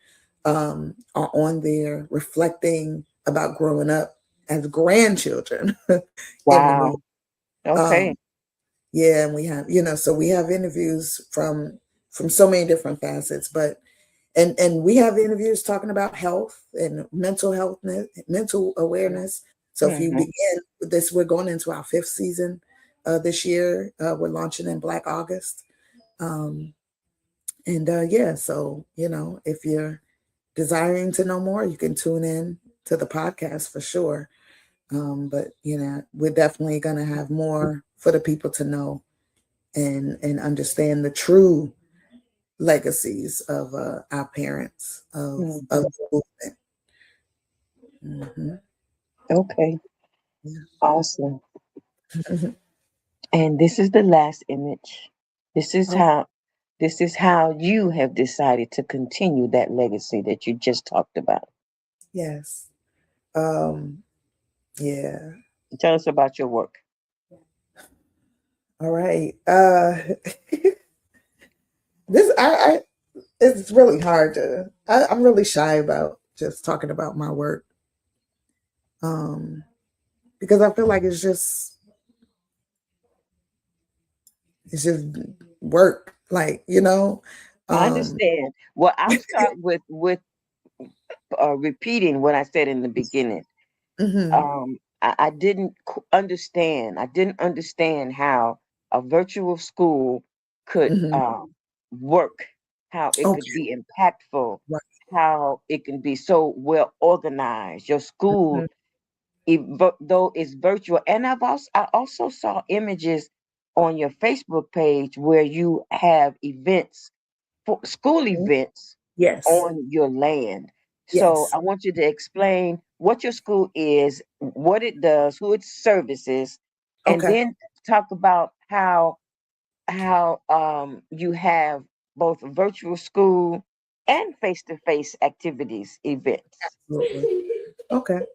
are on there reflecting about growing up as grandchildren. Wow. Okay. Yeah, and we have, so we have interviews from so many different facets, but and we have interviews talking about health and mental awareness. So if you begin with this, we're going into our 5th season this year. We're launching in Black August. Yeah, so if you're desiring to know more, you can tune in to the podcast for sure. But we're definitely going to have more for the people to know and understand the true legacies of our parents of the movement. Okay. Yeah. Awesome. And this is the last image. This is how you have decided to continue that legacy that you just talked about. Yes. Yeah. Tell us about your work. All right. This it's really hard to. I'm really shy about just talking about my work, because I feel like it's just work, like I understand. Well, I'll start with repeating what I said in the beginning. I didn't understand. I didn't understand how a virtual school could work, how it could be impactful, Right. how it can be so well organized. Your school, though it's virtual, and I also saw images on your Facebook page where you have events, school events Yes. on your land. So Yes. I want you to explain what your school is, what it does, who it services, and Okay. then talk about how you have both virtual school and face-to-face activities events. Absolutely. Okay.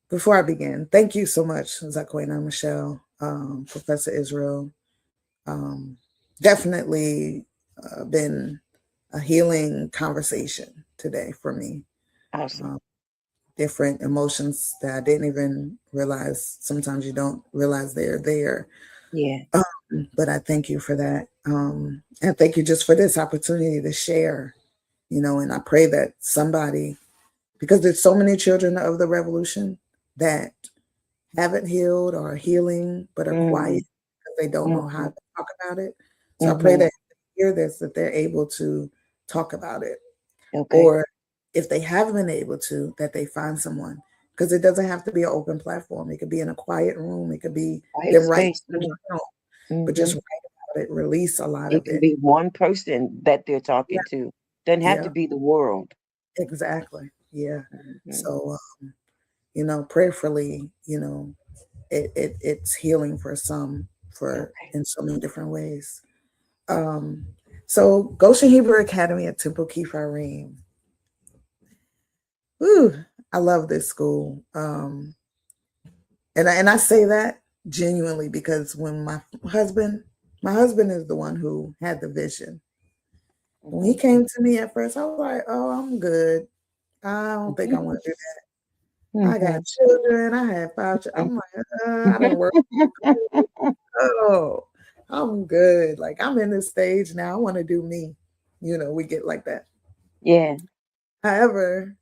Before I begin, thank you so much, Zakwena, Michelle, Professor Israel. Definitely been a healing conversation today for me. Awesome. Different emotions that I didn't even realize. Sometimes you don't realize they're there. Yeah. But I thank you for that. And thank you just for this opportunity to share, and I pray that somebody, because there's so many children of the revolution that haven't healed or are healing, but are quiet because they don't know how to talk about it. So I pray that they hear this, that they're able to talk about it. Okay. Or if they haven't been able to, that they find someone. Because it doesn't have to be an open platform. It could be in a quiet room. It could be them writing in a journal, but just write about it, release a lot of It can it. be one person that they're talking to. Doesn't have to Yeah. be the world. Exactly. Yeah. So, prayerfully, it's healing for some, in so many different ways. So Goshen Hebrew Academy at Temple Kepharim. Woo, I love this school. And I say that genuinely because when my husband is the one who had the vision. When he came to me at first, I was like, "Oh, I'm good. I don't think I want to do that. I got children. I had 5 children. I'm like, I don't work. Oh, I'm good. Like, I'm in this stage now. I want to do me. We get like that. Yeah. However,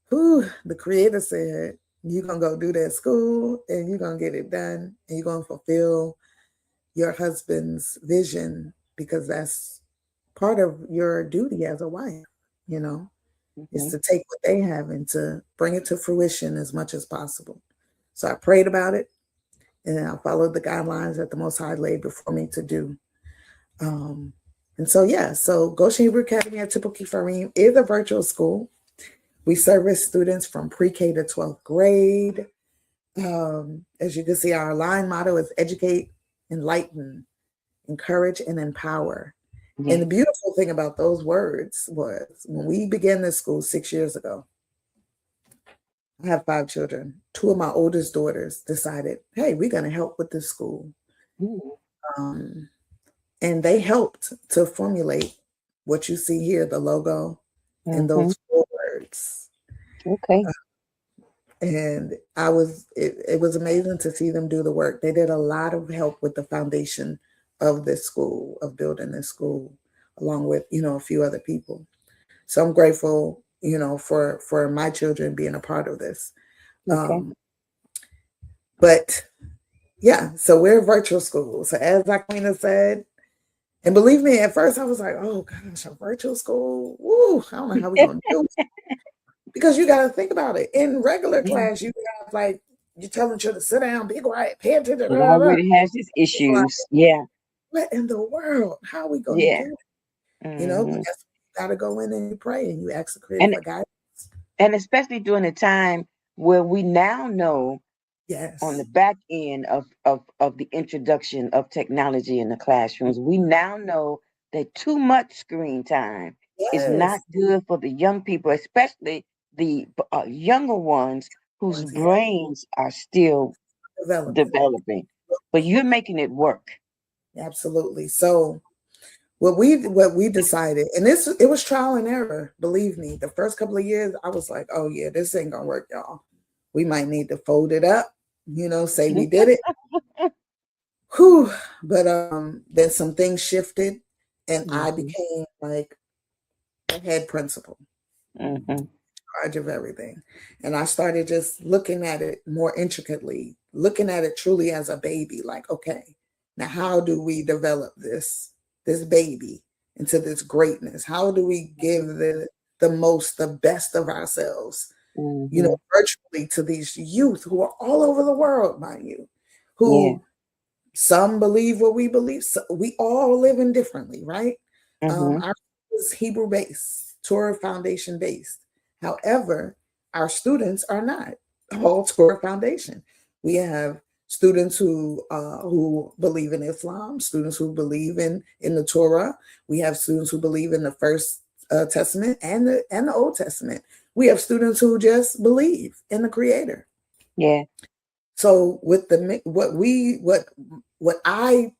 the creator said, you're going to go do that school and you're going to get it done and you're going to fulfill your husband's vision because that's part of your duty as a wife, is to take what they have and to bring it to fruition as much as possible. So I prayed about it and I followed the guidelines that the Most High laid before me to do. And so Goshen Hebrew Academy at Tipple Kefarim is a virtual school. We service students from pre-K to 12th grade. As you can see, our line motto is educate, enlighten, encourage, and empower. Yeah. And the beautiful thing about those words was when we began this school 6 years ago, I have 5 children. 2 of my oldest daughters decided, hey, we're going to help with this school. And they helped to formulate what you see here, the logo and those 4 words. Okay. And it was amazing to see them do the work. They did a lot of help with the foundation of this school, of building this school, along with, a few other people. So I'm grateful, for my children being a part of this. Okay. But yeah, so we're a virtual school. So as Aquina said, and believe me, at first I was like, oh gosh, a virtual school? Woo, I don't know how we're going to do it. Because you got to think about it. In regular class, you have like, you're telling children to sit down, be quiet, pay attention. It already has its issues. Like, yeah. What in the world? How are we going to do it? But that's, you got to go in and you pray and you ask the Creator for guidance. And especially during a time where we now know, on the back end of the introduction of technology in the classrooms, we now know that too much screen time is not good for the young people, especially the younger ones whose brains are still developing. But you're making it work. Absolutely. So what we decided, and it was trial and error, believe me. The first couple of years, I was like, oh yeah, this ain't gonna work, y'all. We might need to fold it up, say we did it. But then some things shifted and I became like a head principal. Charge of everything. And I started just looking at it more intricately, looking at it truly as a baby, like, okay, now how do we develop this baby into this greatness? How do we give the best of ourselves, virtually to these youth who are all over the world, mind you, who some believe what we believe. So we all live in differently, right? Our is Hebrew based, Torah foundation based. However, our students are not all Torah foundation. We have students who believe in Islam, students who believe in the Torah. We have students who believe in the First Testament and the Old Testament. We have students who just believe in the Creator. Yeah. So with what I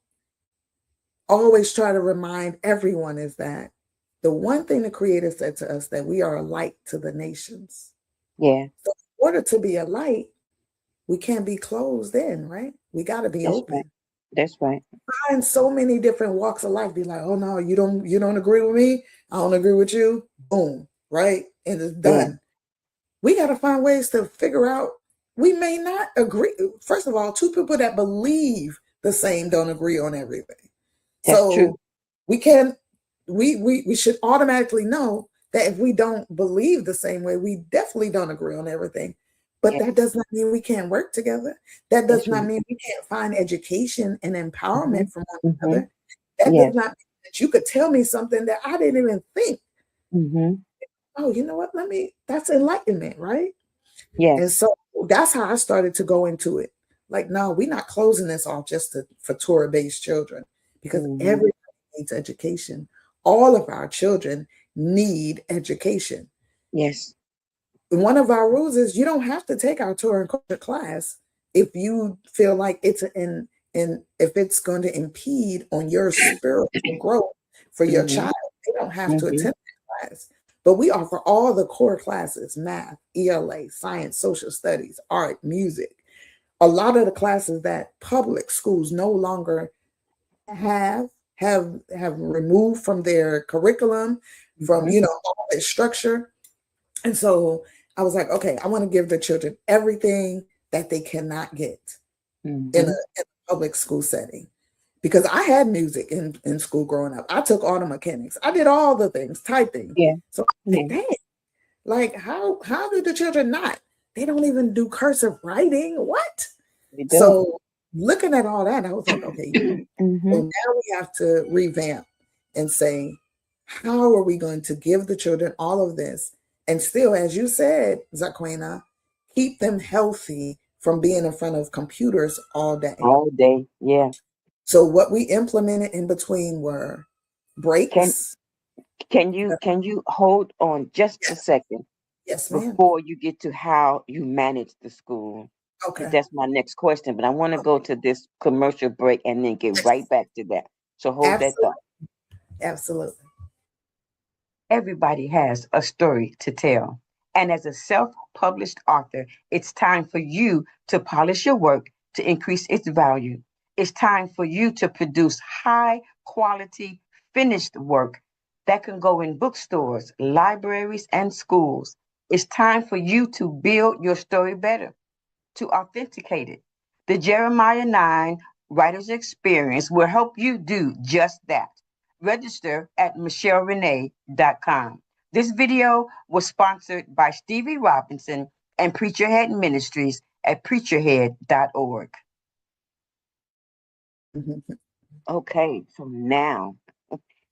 always try to remind everyone is that the one thing the Creator said to us, that we are a light to the nations. Yeah. So in order to be a light, we can't be closed in, right? We got to be open. Right. That's right. Find so many different walks of life. Be like, oh no, you don't agree with me. I don't agree with you. Boom, right? And it's done. Yeah. We got to find ways to figure out. We may not agree. First of all, 2 people that believe the same don't agree on everything. That's true. We can. We should automatically know that if we don't believe the same way, we definitely don't agree on everything. But that does not mean we can't work together. That does not mean we can't find education and empowerment from one another. That does not mean that you could tell me something that I didn't even think. Oh, you know what? That's enlightenment, right? Yeah. And so that's how I started to go into it. Like, no, we're not closing this off just for Torah-based children, because everybody needs education. All of our children need education. Yes. One of our rules is you don't have to take our Torah and culture class if you feel like it's if it's going to impede on your spiritual growth for your child. They don't have to attend that class. But we offer all the core classes: math, ELA, science, social studies, art, music. A lot of the classes that public schools no longer have removed from their curriculum, from all their structure. And so I was like, okay, I want to give the children everything that they cannot get in a public school setting. Because I had music in school growing up. I took auto mechanics. I did all the things, typing. Yeah. So I was like, dang, like how do the children not? They don't even do cursive writing. What? So looking at all that, I was like, okay, so now we have to revamp and say, how are we going to give the children all of this and still, as you said, Zaquena, keep them healthy from being in front of computers all day? All day, yeah. So what we implemented in between were breaks. Can you hold on just a second? Yes, ma'am. Before you get to how you manage the school. Okay. That's my next question, but I want to go to this commercial break and then get right back to that. So hold that thought. Absolutely. Everybody has a story to tell. And as a self-published author, it's time for you to polish your work to increase its value. It's time for you to produce high quality finished work that can go in bookstores, libraries, and schools. It's time for you to build your story better, to authenticate it. The Jeremiah 9 Writer's Experience will help you do just that. Register at michellerenee.com. This video was sponsored by Stevie Robinson and Preacherhead Ministries at preacherhead.org. Okay, so now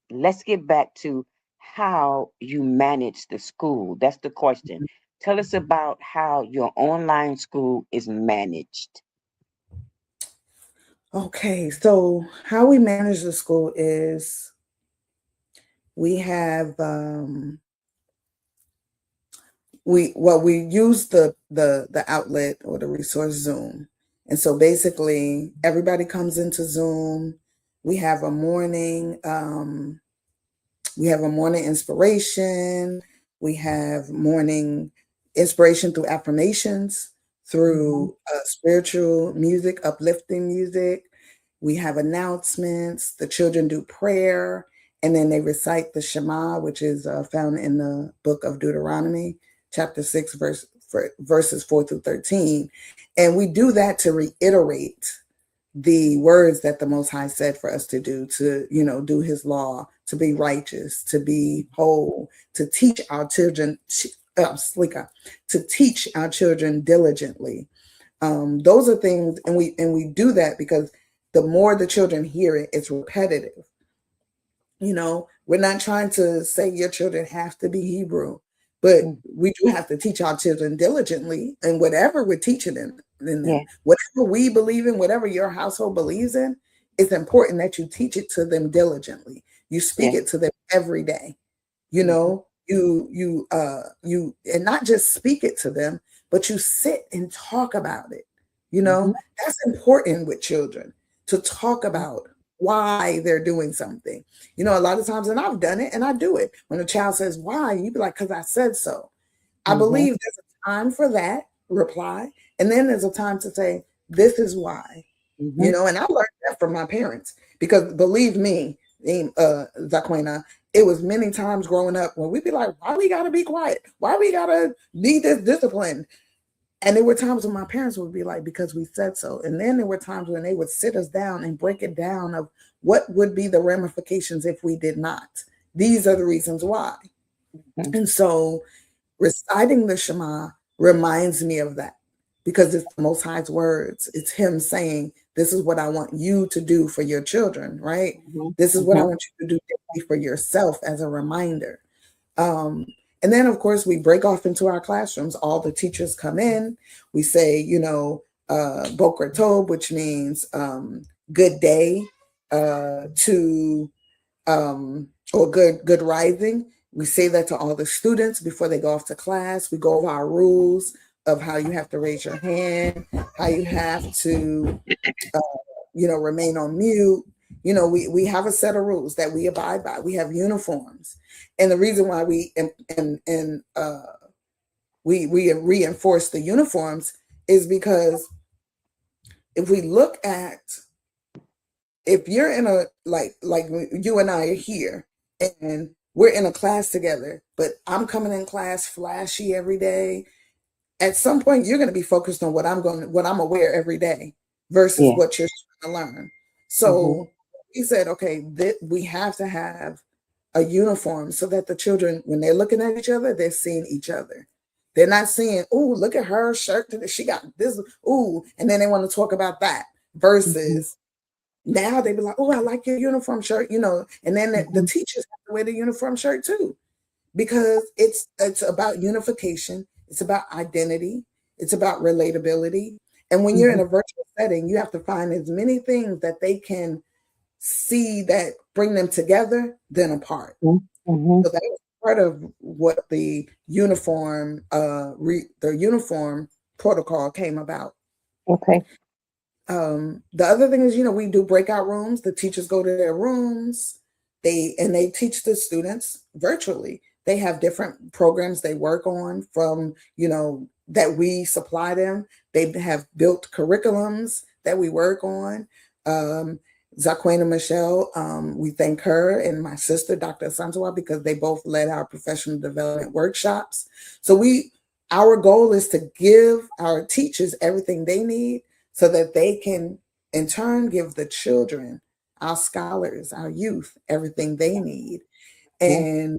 let's get back to how you manage the school. That's the question. Tell us about how your online school is managed. Okay, so how we manage the school is we have we use the outlet or the resource Zoom. And so basically everybody comes into Zoom. We have a morning inspiration. We have morning inspiration through affirmations, through spiritual music, uplifting music. We have announcements. The children do prayer, and then they recite the Shema, which is found in the book of Deuteronomy, chapter 6, verses 4 through 13. And we do that to reiterate the words that the Most High said for us to do do his law, to be righteous, to be whole, to teach our children, to teach our children diligently. Those are things, and we do that because the more the children hear it, it's repetitive. We're not trying to say your children have to be Hebrew, but we do have to teach our children diligently, and whatever we're teaching them, whatever we believe in, whatever your household believes in, it's important that you teach it to them diligently. You speak it to them every day. You and not just speak it to them, but you sit and talk about it. That's important with children, to talk about why they're doing something. A lot of times, and I've done it and I do it. When a child says why, you be like, because I said so. I believe there's a time for that reply. And then there's a time to say, this is why. And I learned that from my parents, because believe me, Zaquena, it was many times growing up when we'd be like, why we gotta be quiet? Why we gotta be this disciplined? And there were times when my parents would be like, because we said so. And then there were times when they would sit us down and break it down of what would be the ramifications if we did not. These are the reasons why. And so reciting the Shema reminds me of that, because it's the Most High's words. It's him saying, this is what I want you to do for your children, right? This is what I want you to do for yourself as a reminder. And then, of course, we break off into our classrooms. All the teachers come in. We say, Boker Tov, which means good day, or good rising. We say that to all the students before they go off to class. We go over our rules of how you have to raise your hand, how you have to, remain on mute. We have a set of rules that we abide by. We have uniforms. And the reason why we reinforce the uniforms is because if we look at if you're in a like you and I are here and we're in a class together, but I'm coming in class flashy every day, at some point you're going to be focused on what I'm aware every day versus Yeah. what you're trying to learn. Mm-hmm. So he said, okay, we have to have a uniform so that the children, when they're looking at each other, they're seeing each other. They're not seeing, oh, look at her shirt today. She got this, ooh, and then they want to talk about that versus now they be like, oh, I like your uniform shirt, and then the Mm-hmm. teachers have to wear the uniform shirt too, because it's about unification, it's about identity, it's about relatability. And when you're in Mm-hmm. a virtual setting, you have to find as many things that they can see that bring them together than apart. Mm-hmm. So that was part of what the uniform protocol came about. Okay. The other thing is, we do breakout rooms. The teachers go to their rooms. They teach the students virtually. They have different programs they work on from, that we supply them. They have built curriculums that we work on. Zaquena Michelle, we thank her and my sister, Dr. Santawa, because they both led our professional development workshops. So our goal is to give our teachers everything they need so that they can in turn give the children, our scholars, our youth, everything they need. Yeah.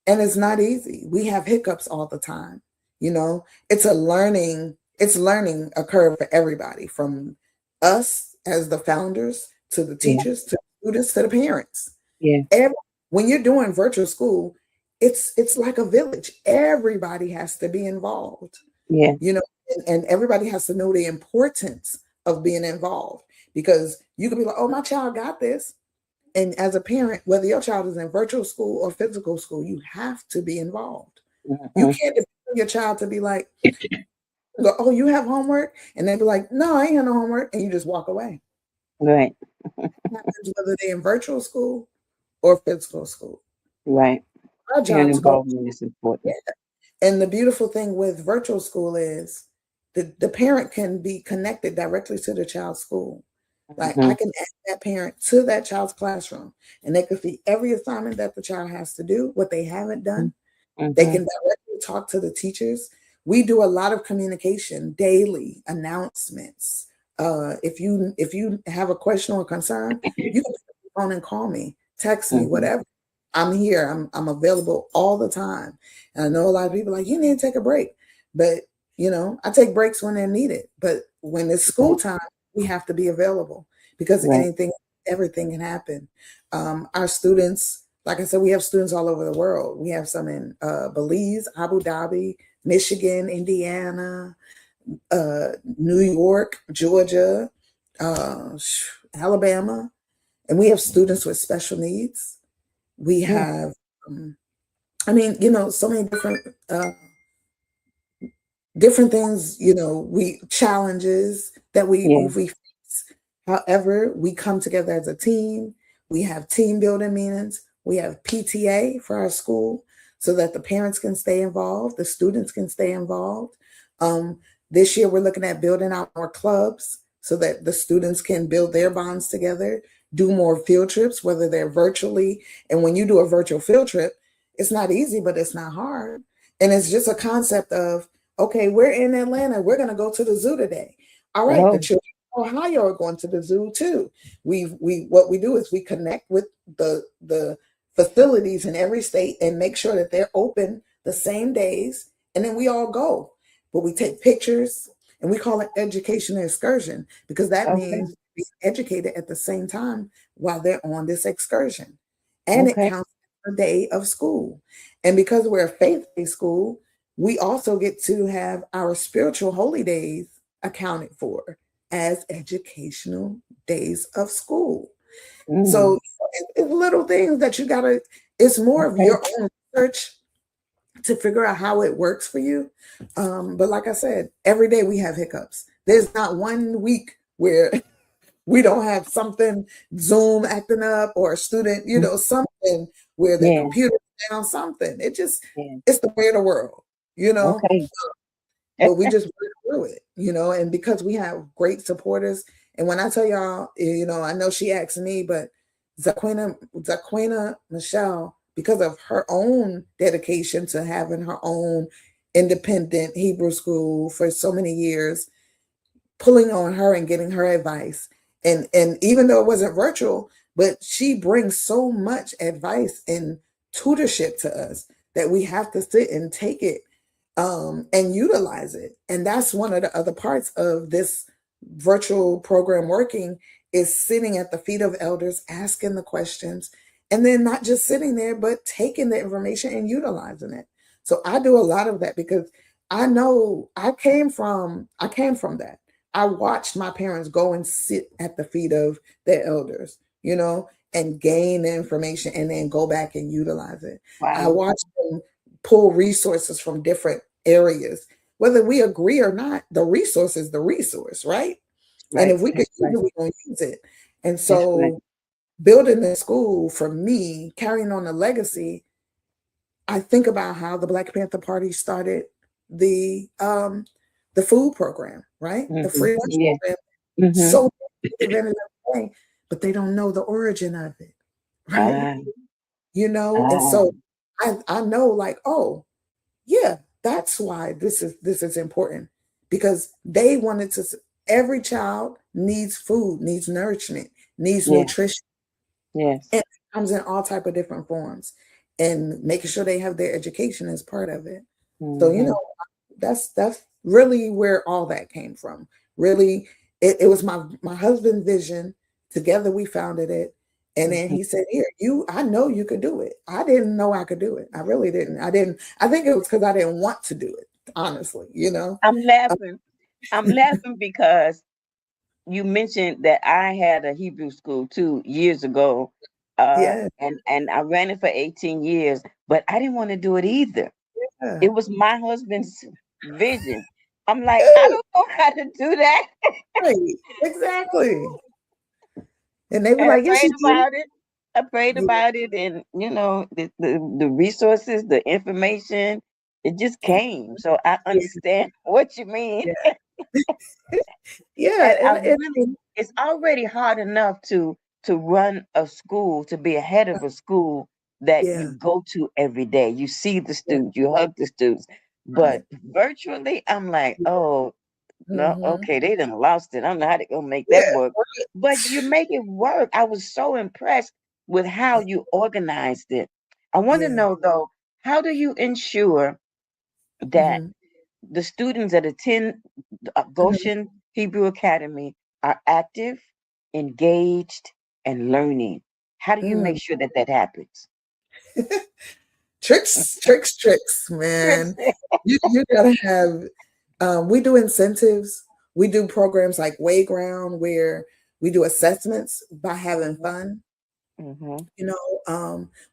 And it's not easy. We have hiccups all the time. It's learning a curve for everybody, from us as the founders to the Yeah. teachers to the students to the parents. Yeah. When you're doing virtual school, it's like a village. Everybody has to be involved, Yeah. and everybody has to know the importance of being involved, because you could be like, oh, my child got this. And as a parent, whether your child is in virtual school or physical school, you have to be involved. You Mm-hmm. can't depend on your child to be like, go, oh, you have homework? And they be like, no, I ain't got no homework. And you just walk away. Right. It happens whether they're in virtual school or physical school. Right. Our Parent job to go, involvement is yeah. important. And the beautiful thing with virtual school is the parent can be connected directly to the child's school. Like, Mm-hmm. I can add that parent to that child's classroom, and they can see every assignment that the child has to do, what they haven't done. They Mm-hmm. can directly talk to the teachers. We do a lot of communication, daily announcements. If you have a question or concern, you can pick up the phone and call me, text me, Mm-hmm. whatever. I'm here. I'm available all the time. And I know a lot of people are like, you need to take a break, but I take breaks when they're needed. But when it's school Right. time, we have to be available, because Right. everything can happen. Our students, like I said, we have students all over the world. We have some in Belize, Abu Dhabi, Michigan, Indiana, New York, Georgia, uh, Alabama, and we have students with special needs. We Yeah. have, so many different things, we challenges that Yeah. we face. However, we come together as a team. We have team building meetings. We have PTA for our school so that the parents can stay involved, the students can stay involved. Um, this year, we're looking at building out more clubs so that the students can build their bonds together, do more field trips, whether they're virtually. And when you do a virtual field trip, it's not easy, but it's not hard. And it's just a concept of, okay, we're in Atlanta. We're going to go to the zoo today. All right, the Oh. children in Ohio are going to the zoo too. What we do is we connect with the facilities in every state and make sure that they're open the same days, and then we all go. But we take pictures, and we call it education excursion, because that Okay. means being educated at the same time while they're on this excursion, and it Okay. counts as a day of school. And because we're a faith-based school, we also get to have our spiritual holy days accounted for as educational days of school. Mm. So it's little things that you gotta, it's more of Okay. your own research to figure out how it works for you. But like I said, every day we have hiccups. There's not one week where we don't have something, Zoom acting up, or a student, something where the Yeah. computer's down, something. Yeah. It's the way of the world, you know. Okay. But we just work through it, and because we have great supporters And when I tell y'all, I know she asked me, but Zaquina Michelle, because of her own dedication to having her own independent Hebrew school for so many years, pulling on her and getting her advice. And even though it wasn't virtual, but she brings so much advice and tutorship to us that we have to sit and take it and utilize it. And that's one of the other parts of this virtual program working, is sitting at the feet of elders, asking the questions, and then not just sitting there, but taking the information and utilizing it. So I do a lot of that because I know I came from that. I watched my parents go and sit at the feet of their elders, and gain the information and then go back and utilize it. Wow. I watched them pull resources from different areas. Whether we agree or not, the resource is the resource, right? And if we could use it, we're going to use it. And so building the school, for me, carrying on the legacy, I think about how the Black Panther Party started the food program, right? The free lunch program. So many but they don't know the origin of it, right? And so I know, like, oh, yeah, that's why this is important, because they wanted to. Every child needs food, needs nourishment, needs nutrition. Yes, and it comes in all type of different forms, and making sure they have their education as part of it. So that's really where all that came from. Really, it was my husband's vision. Together we founded it. And then he said, here, I know you could do it. I didn't know I could do it. I really didn't. I think it was because I didn't want to do it, honestly, I'm laughing because you mentioned that I had a Hebrew school 2 years ago. And I ran it for 18 years, but I didn't want to do it either. Yeah. It was my husband's vision. I'm like, I don't know how to do that. Right, exactly. And they were like, yes, you do. I prayed about it, and the resources, the information, it just came. So I understand what you mean. And it's already hard enough to run a school, to be a head of a school that you go to every day. You see the students, you hug the students, but virtually, I'm like, oh. No, okay, they done lost it. I don't know how they're gonna make that work. But you make it work. I was so impressed with how you organized it. I want to know though, how do you ensure that the students that attend Goshen Hebrew Academy are active, engaged, and learning? How do you make sure that happens? Tricks, man. You gotta have. We do incentives. We do programs like Wayground, where we do assessments by having fun.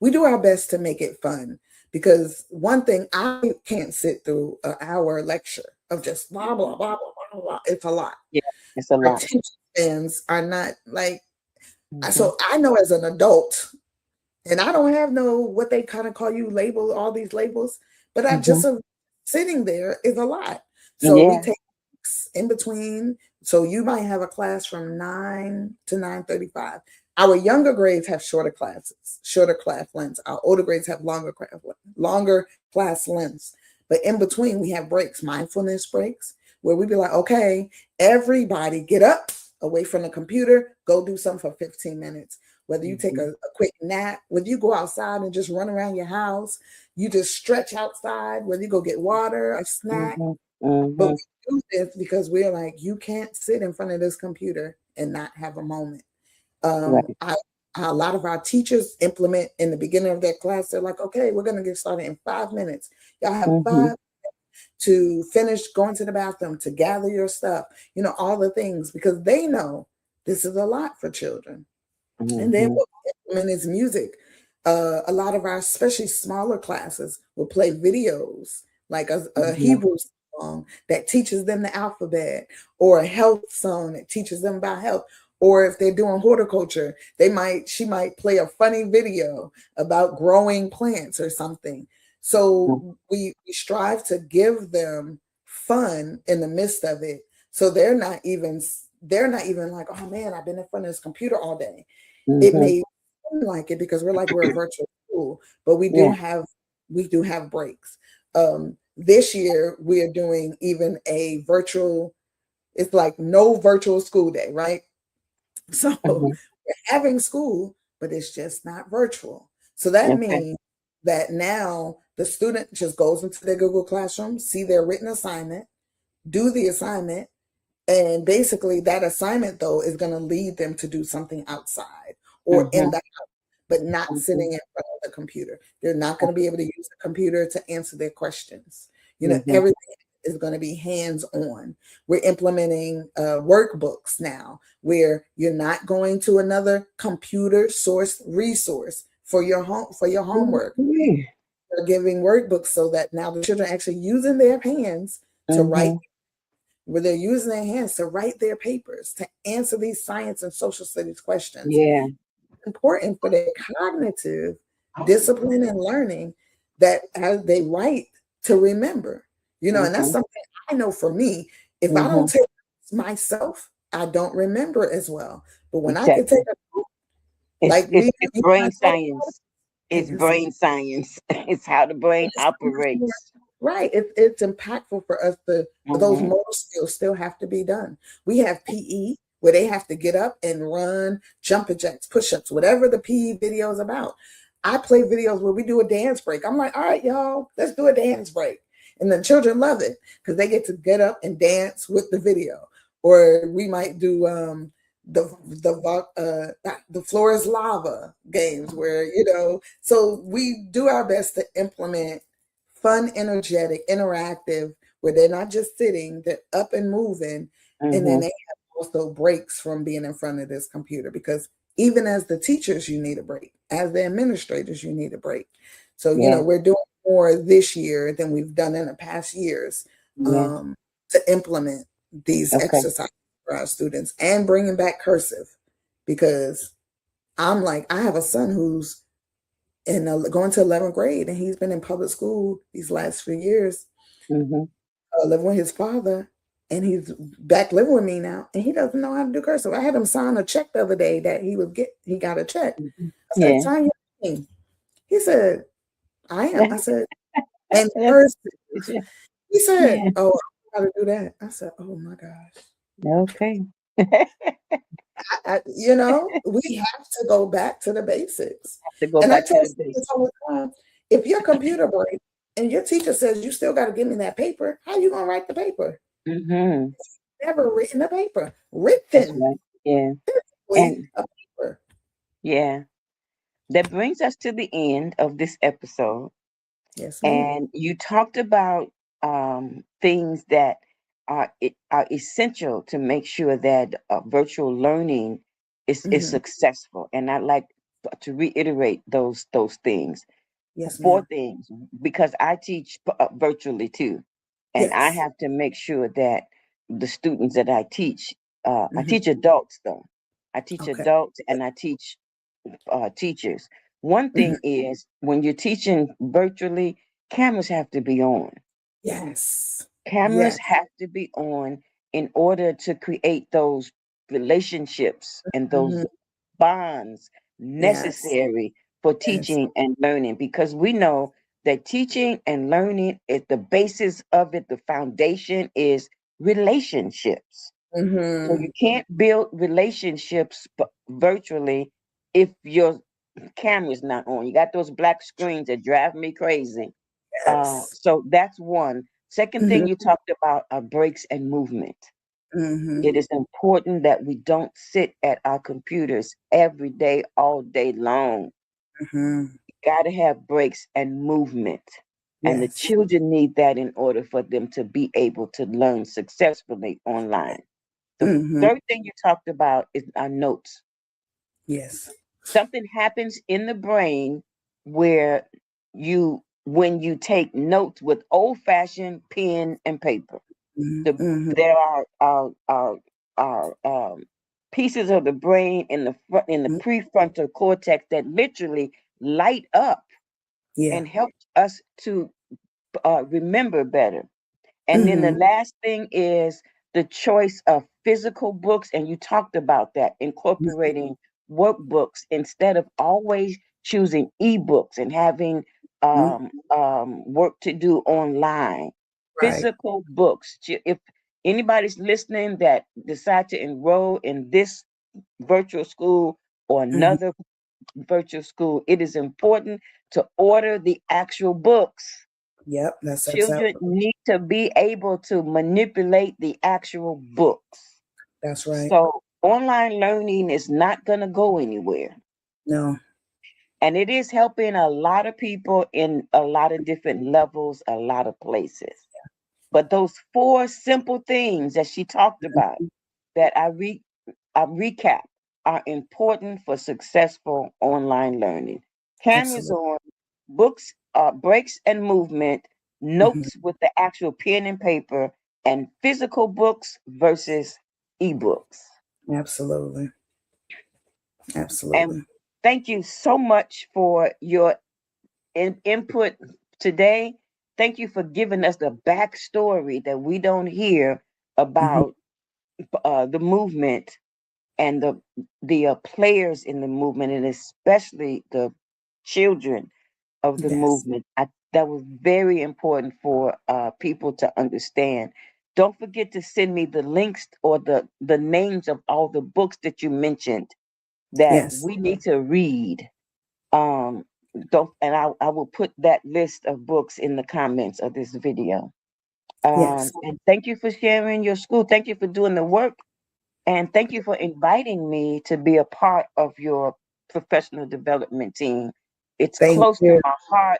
We do our best to make it fun, because one thing, I can't sit through an hour lecture of just blah blah blah blah blah blah. It's a lot. Yeah, it's a lot. Our attention spans are not like. So I know as an adult, and I don't have what they kind of call you, label, all these labels, but I just sitting there is a lot. So we take in between. So you might have a class from 9 to 9:35. Our younger grades have shorter classes, shorter class lengths. Our older grades have longer class lengths. But in between, we have breaks, mindfulness breaks, where we be like, okay, everybody get up away from the computer, go do something for 15 minutes. Whether you take a quick nap, whether you go outside and just run around your house, you just stretch outside, whether you go get water, a snack. But we do this because we're like, you can't sit in front of this computer and not have a moment. A lot of our teachers implement in the beginning of their class. They're like, okay, we're going to get started in 5 minutes. Y'all have 5 minutes to finish going to the bathroom, to gather your stuff, all the things, because they know this is a lot for children. And then what we implement is music. A lot of our, especially smaller classes, will play videos, like a Hebrew song that teaches them the alphabet, or a health song that teaches them about health. Or if they're doing horticulture, she might play a funny video about growing plants or something. So we strive to give them fun in the midst of it, so they're not even they're not even like, oh man, I've been in front of this computer all day. It Mm-hmm. may seem like it because we're a virtual school, but Yeah. we do have breaks. This year we are doing even a virtual, it's like no virtual school day, right? So Mm-hmm. we're having school, but it's just not virtual. So that Okay. means that now the student just goes into their Google Classroom, see their written assignment, do the assignment, and basically that assignment though is going to lead them to do something outside or in Mm-hmm. the but not Mm-hmm. sitting in front of the computer. They're not going to be able to use the computer to answer their questions. Mm-hmm. Everything is going to be hands on. We're implementing workbooks now where you're not going to another computer source resource for your homework. We're giving workbooks so that now the children are actually using their hands to write, Mm-hmm. where they're using their hands to write their papers, to answer these science and social studies questions. Yeah. Important for their cognitive discipline and learning that as they write to remember, and that's Mm-hmm. something I know for me. If I Mm-hmm. don't take myself, I don't remember as well. But when I can take Exactly. a, It's like it's we, it's brain I talk science. about It's it, brain science. It's how the brain it's so much more, operates. right. It's impactful for us to, but those Mm-hmm. motor skills still have to be done. We have PE where they have to get up and run, jumping jacks, push-ups, whatever the PE video is about. I play videos where we do a dance break. I'm like, all right, y'all, let's do a dance break. And the children love it because they get to get up and dance with the video. Or we might do the floor is lava games where so we do our best to implement fun, energetic, interactive, where they're not just sitting, they're up and moving, and then Mm-hmm. they have also breaks from being in front of this computer because even as the teachers you need a break, as the administrators you need a break. So Yeah. we're doing more this year than we've done in the past years, Yeah. um, to implement these Okay. exercises for our students and bringing back cursive because I'm like, I have a son who's going to 11th grade, and he's been in public school these last few years, Mm-hmm. living with his father, and he's back living with me now, and he doesn't know how to do cursive. I had him sign a check the other day that he got a check. Mm-hmm. I said, Yeah. sign your name. He said, I am. I said, and That's cursive. yeah. He said, Yeah. oh, I know how to do that. I said, oh my gosh. Okay. We have to go back to the basics. To go And I back to tell the students basics. all the time, if your computer breaks and your teacher says you still got to give me that paper, how you gonna write the paper? Mm-hmm. Never written a paper. That's Written right. Yeah. physically And a paper. yeah, that brings us to the end of this episode. Yes, ma'am. And you talked about things that are essential to make sure that virtual learning is Hmm. successful. And I'd like to reiterate those things. Yes, Four ma'am. things, because I teach virtually too, and I Yes. have to make sure that the students that I Hmm. teach adults though. I teach Okay. adults and I teach teachers. One Hmm. thing is when you're teaching virtually, cameras have to be on. Yes. Cameras Yes. have to be on in order to create those relationships and those Hmm. bonds Yes. necessary for Yes. teaching and learning because we know that teaching and learning is the basis of it, the foundation is relationships. So Hmm. you can't build relationships virtually if your camera's not on. You got those black screens that drive me crazy. Yes. So that's one. Second Hmm. thing you talked about are breaks and movement. Hmm. It is important that we don't sit at our computers every day, all day long. Hmm. Got to have breaks and movement. And the Yes. children need that in order for them to be able to learn successfully online. The Hmm. third thing you talked about is our notes. Yes. Something happens in the brain where when you take notes with old fashioned pen and paper, Hmm. there are pieces of the brain in the prefrontal cortex that literally light up Yeah. and help us to remember better. And then the Hmm. last thing is the choice of physical books, and you talked about that, incorporating workbooks instead of always choosing ebooks and having work to do online. Right. Physical books. If anybody's listening that decide to enroll in this virtual school or Mhm. another virtual school, it is important to order the actual books. Yep, that's Children need to be able to manipulate the actual books. that's right. So online learning is not going to go anywhere. No. And it is helping a lot of people in a lot of different levels, a lot of places. But those four simple things that she talked about that I recap are important for successful online learning. Cameras Absolutely. on, books, breaks and movement, Mhm. notes with the actual pen and paper, and physical books versus ebooks. Absolutely. And Absolutely. thank you so much for your input today. Thank you for giving us the backstory that we don't hear Mhm. about the movement and the players in the movement, and especially the children of the Yes. movement. That was very important for people to understand. Don't forget to send me the links or the names of all the books that you mentioned that Yes. we need to read. Um, don't, and I will put that list of books in the comments of this video. Yes. And thank you for sharing your school. Thank you for doing the work. And thank you for inviting me to be a part of your professional development team. It's Thank close to you. my heart.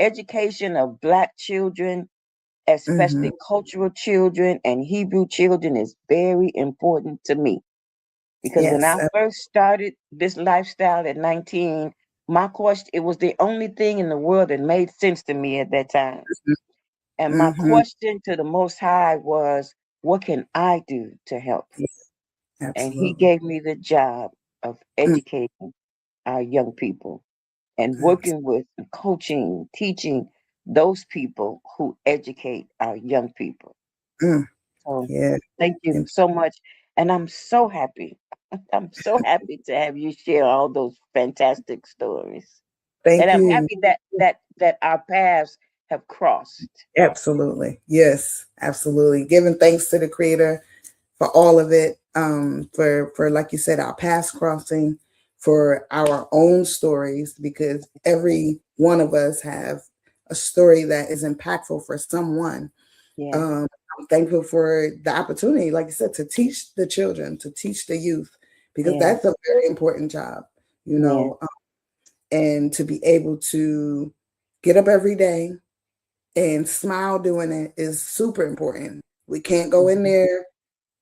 Education of Black children, Mhm. especially cultural children and Hebrew children, is very important to me. Because when Yes. I first started this lifestyle at 19, my question, it was the only thing in the world that made sense to me at that time. And my Mhm. question to the Most High was, what can I do to help? And he Absolutely. gave me the job of Mm. educating our young people and Abs- working with and coaching, teaching those people who educate our young people. mm. So Yeah. thank you And so much. And I'm so happy. I'm so happy to have you share all those fantastic stories. And thank I'm you. happy that our paths have crossed. Absolutely. Yes. Absolutely. Giving thanks to the Creator for all of it, for like you said, our past crossing, for our own stories, because every one of us have a story that is impactful for someone. Yes, Um, I'm thankful for the opportunity, like I said, to teach the children, to teach the youth, because yes, that's a very important job, you yes. know, and to be able to get up every day and smile doing it is super important. We can't go in Mhm. there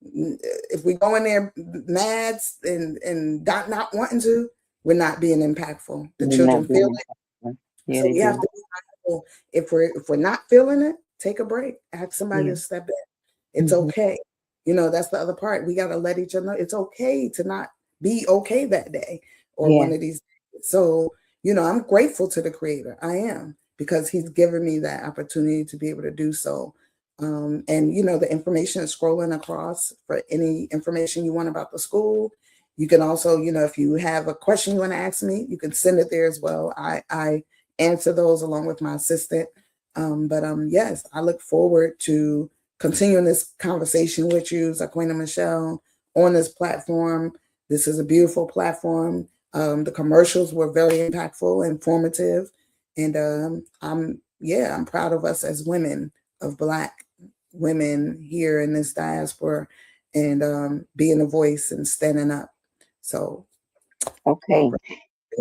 if we go in there mad and not wanting to, we're not being impactful. The We're children not feel being it, impactful. Yeah, so they we have do. to be mindful. If we're not feeling it, take a break. Ask somebody Yeah. to step in. It's Hmm. okay. That's the other part. We got to let each other know it's okay to not be okay that day or Yeah, one of these days. So, I'm grateful to the Creator. I am, because He's given me that opportunity to be able to do so. And the information is scrolling across for any information you want about the school. You can also, if you have a question you want to ask me, you can send it there as well. I answer those along with my assistant. But yes, I look forward to continuing this conversation with you, Zaquina Michelle, on this platform. This is a beautiful platform. The commercials were very impactful, informative, and I'm proud of us as women, of Black women here in this diaspora, and being a voice and standing up. So, all okay.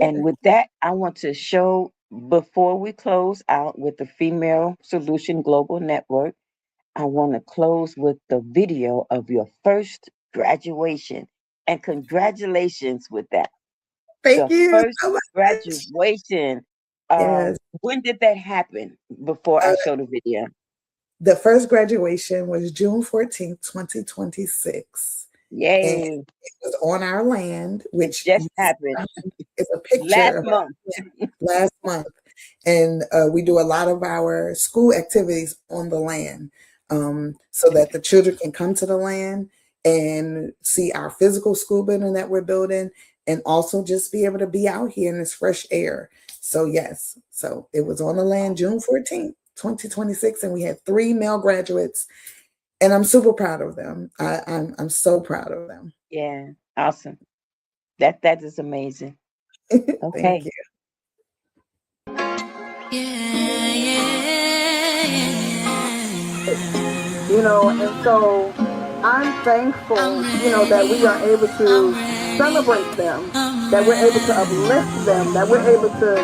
And right. with that, I want to show before we close out with the Female Solution Global Network, I want to close with the video of your first graduation. And congratulations with that. Thank The you first so much. graduation. Yes. When did that happen before I Uh, show the video? the first graduation was June 14th, 2026. And Yay. it was on our land, It which just happened is a picture last of month. last month. And we do a lot of our school activities on the land. so that the children can come to the land and see our physical school building that we're building, and also just be able to be out here in this fresh air. So yes, so it was on the land June 14th, 2026, and we had 3 male graduates, and I'm super proud of them. I'm so proud of them. Yeah, awesome. That is amazing. Okay. Thank you. You know, and so I'm thankful, that we are able to celebrate them, that we're able to uplift them, that we're able to,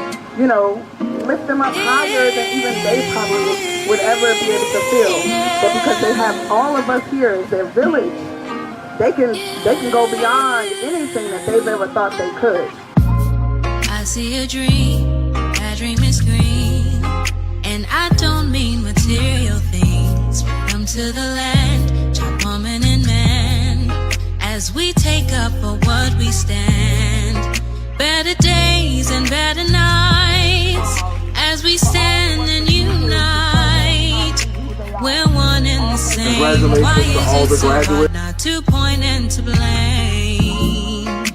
lift them up higher than even they probably would ever be able to feel. But because they have all of us here as their village, they can go beyond anything that they've ever thought they could. I see a dream, that dream is green, and I don't mean material things. Come to the land, child, woman, and man, as we take up for what we stand. Better days and better nights, as we stand and unite. We're one and the same. Congratulations Why to is all it the so graduates. hard not to point and to blame?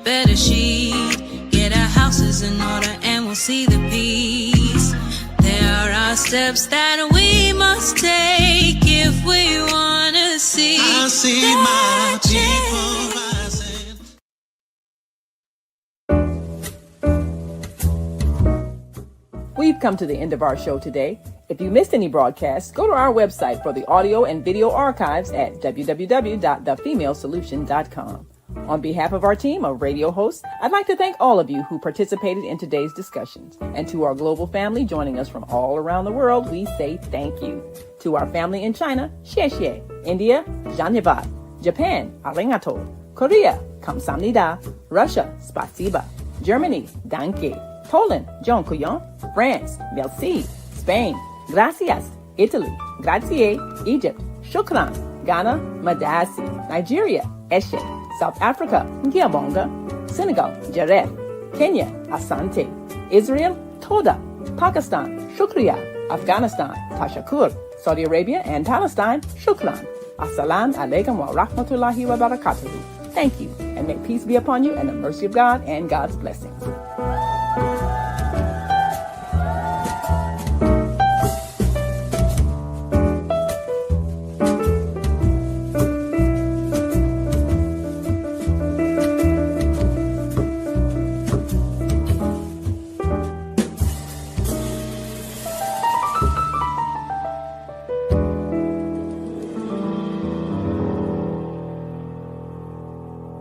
Better sheet, get our houses in order, and we'll see the peace. There are steps that we must take if we want to see. I see my people rising. We've come to the end of our show today. If you missed any broadcasts, go to our website for the audio and video archives at www.thefemalesolution.com. On behalf of our team of radio hosts, I'd like to thank all of you who participated in today's discussions. And to our global family joining us from all around the world, we say thank you. To our family in China, xie xie. India, dhanyavad. Japan, arigato. Korea, kamsamnida. Russia, spasiba. Germany, danke. Poland, dziękuję. France, merci. Spain, gracias. Italy, grazie. Egypt, shukran. Ghana, madasi. Nigeria, eshe. South Africa, ngiyabonga. Senegal, jaref. Kenya, asante. Israel, toda. Pakistan, shukriya. Afghanistan, tashakur. Saudi Arabia and Palestine, shukran. Assalamu alaikum wa rahmatullahi wa barakatuhu. Thank you, and may peace be upon you and the mercy of God and God's blessings.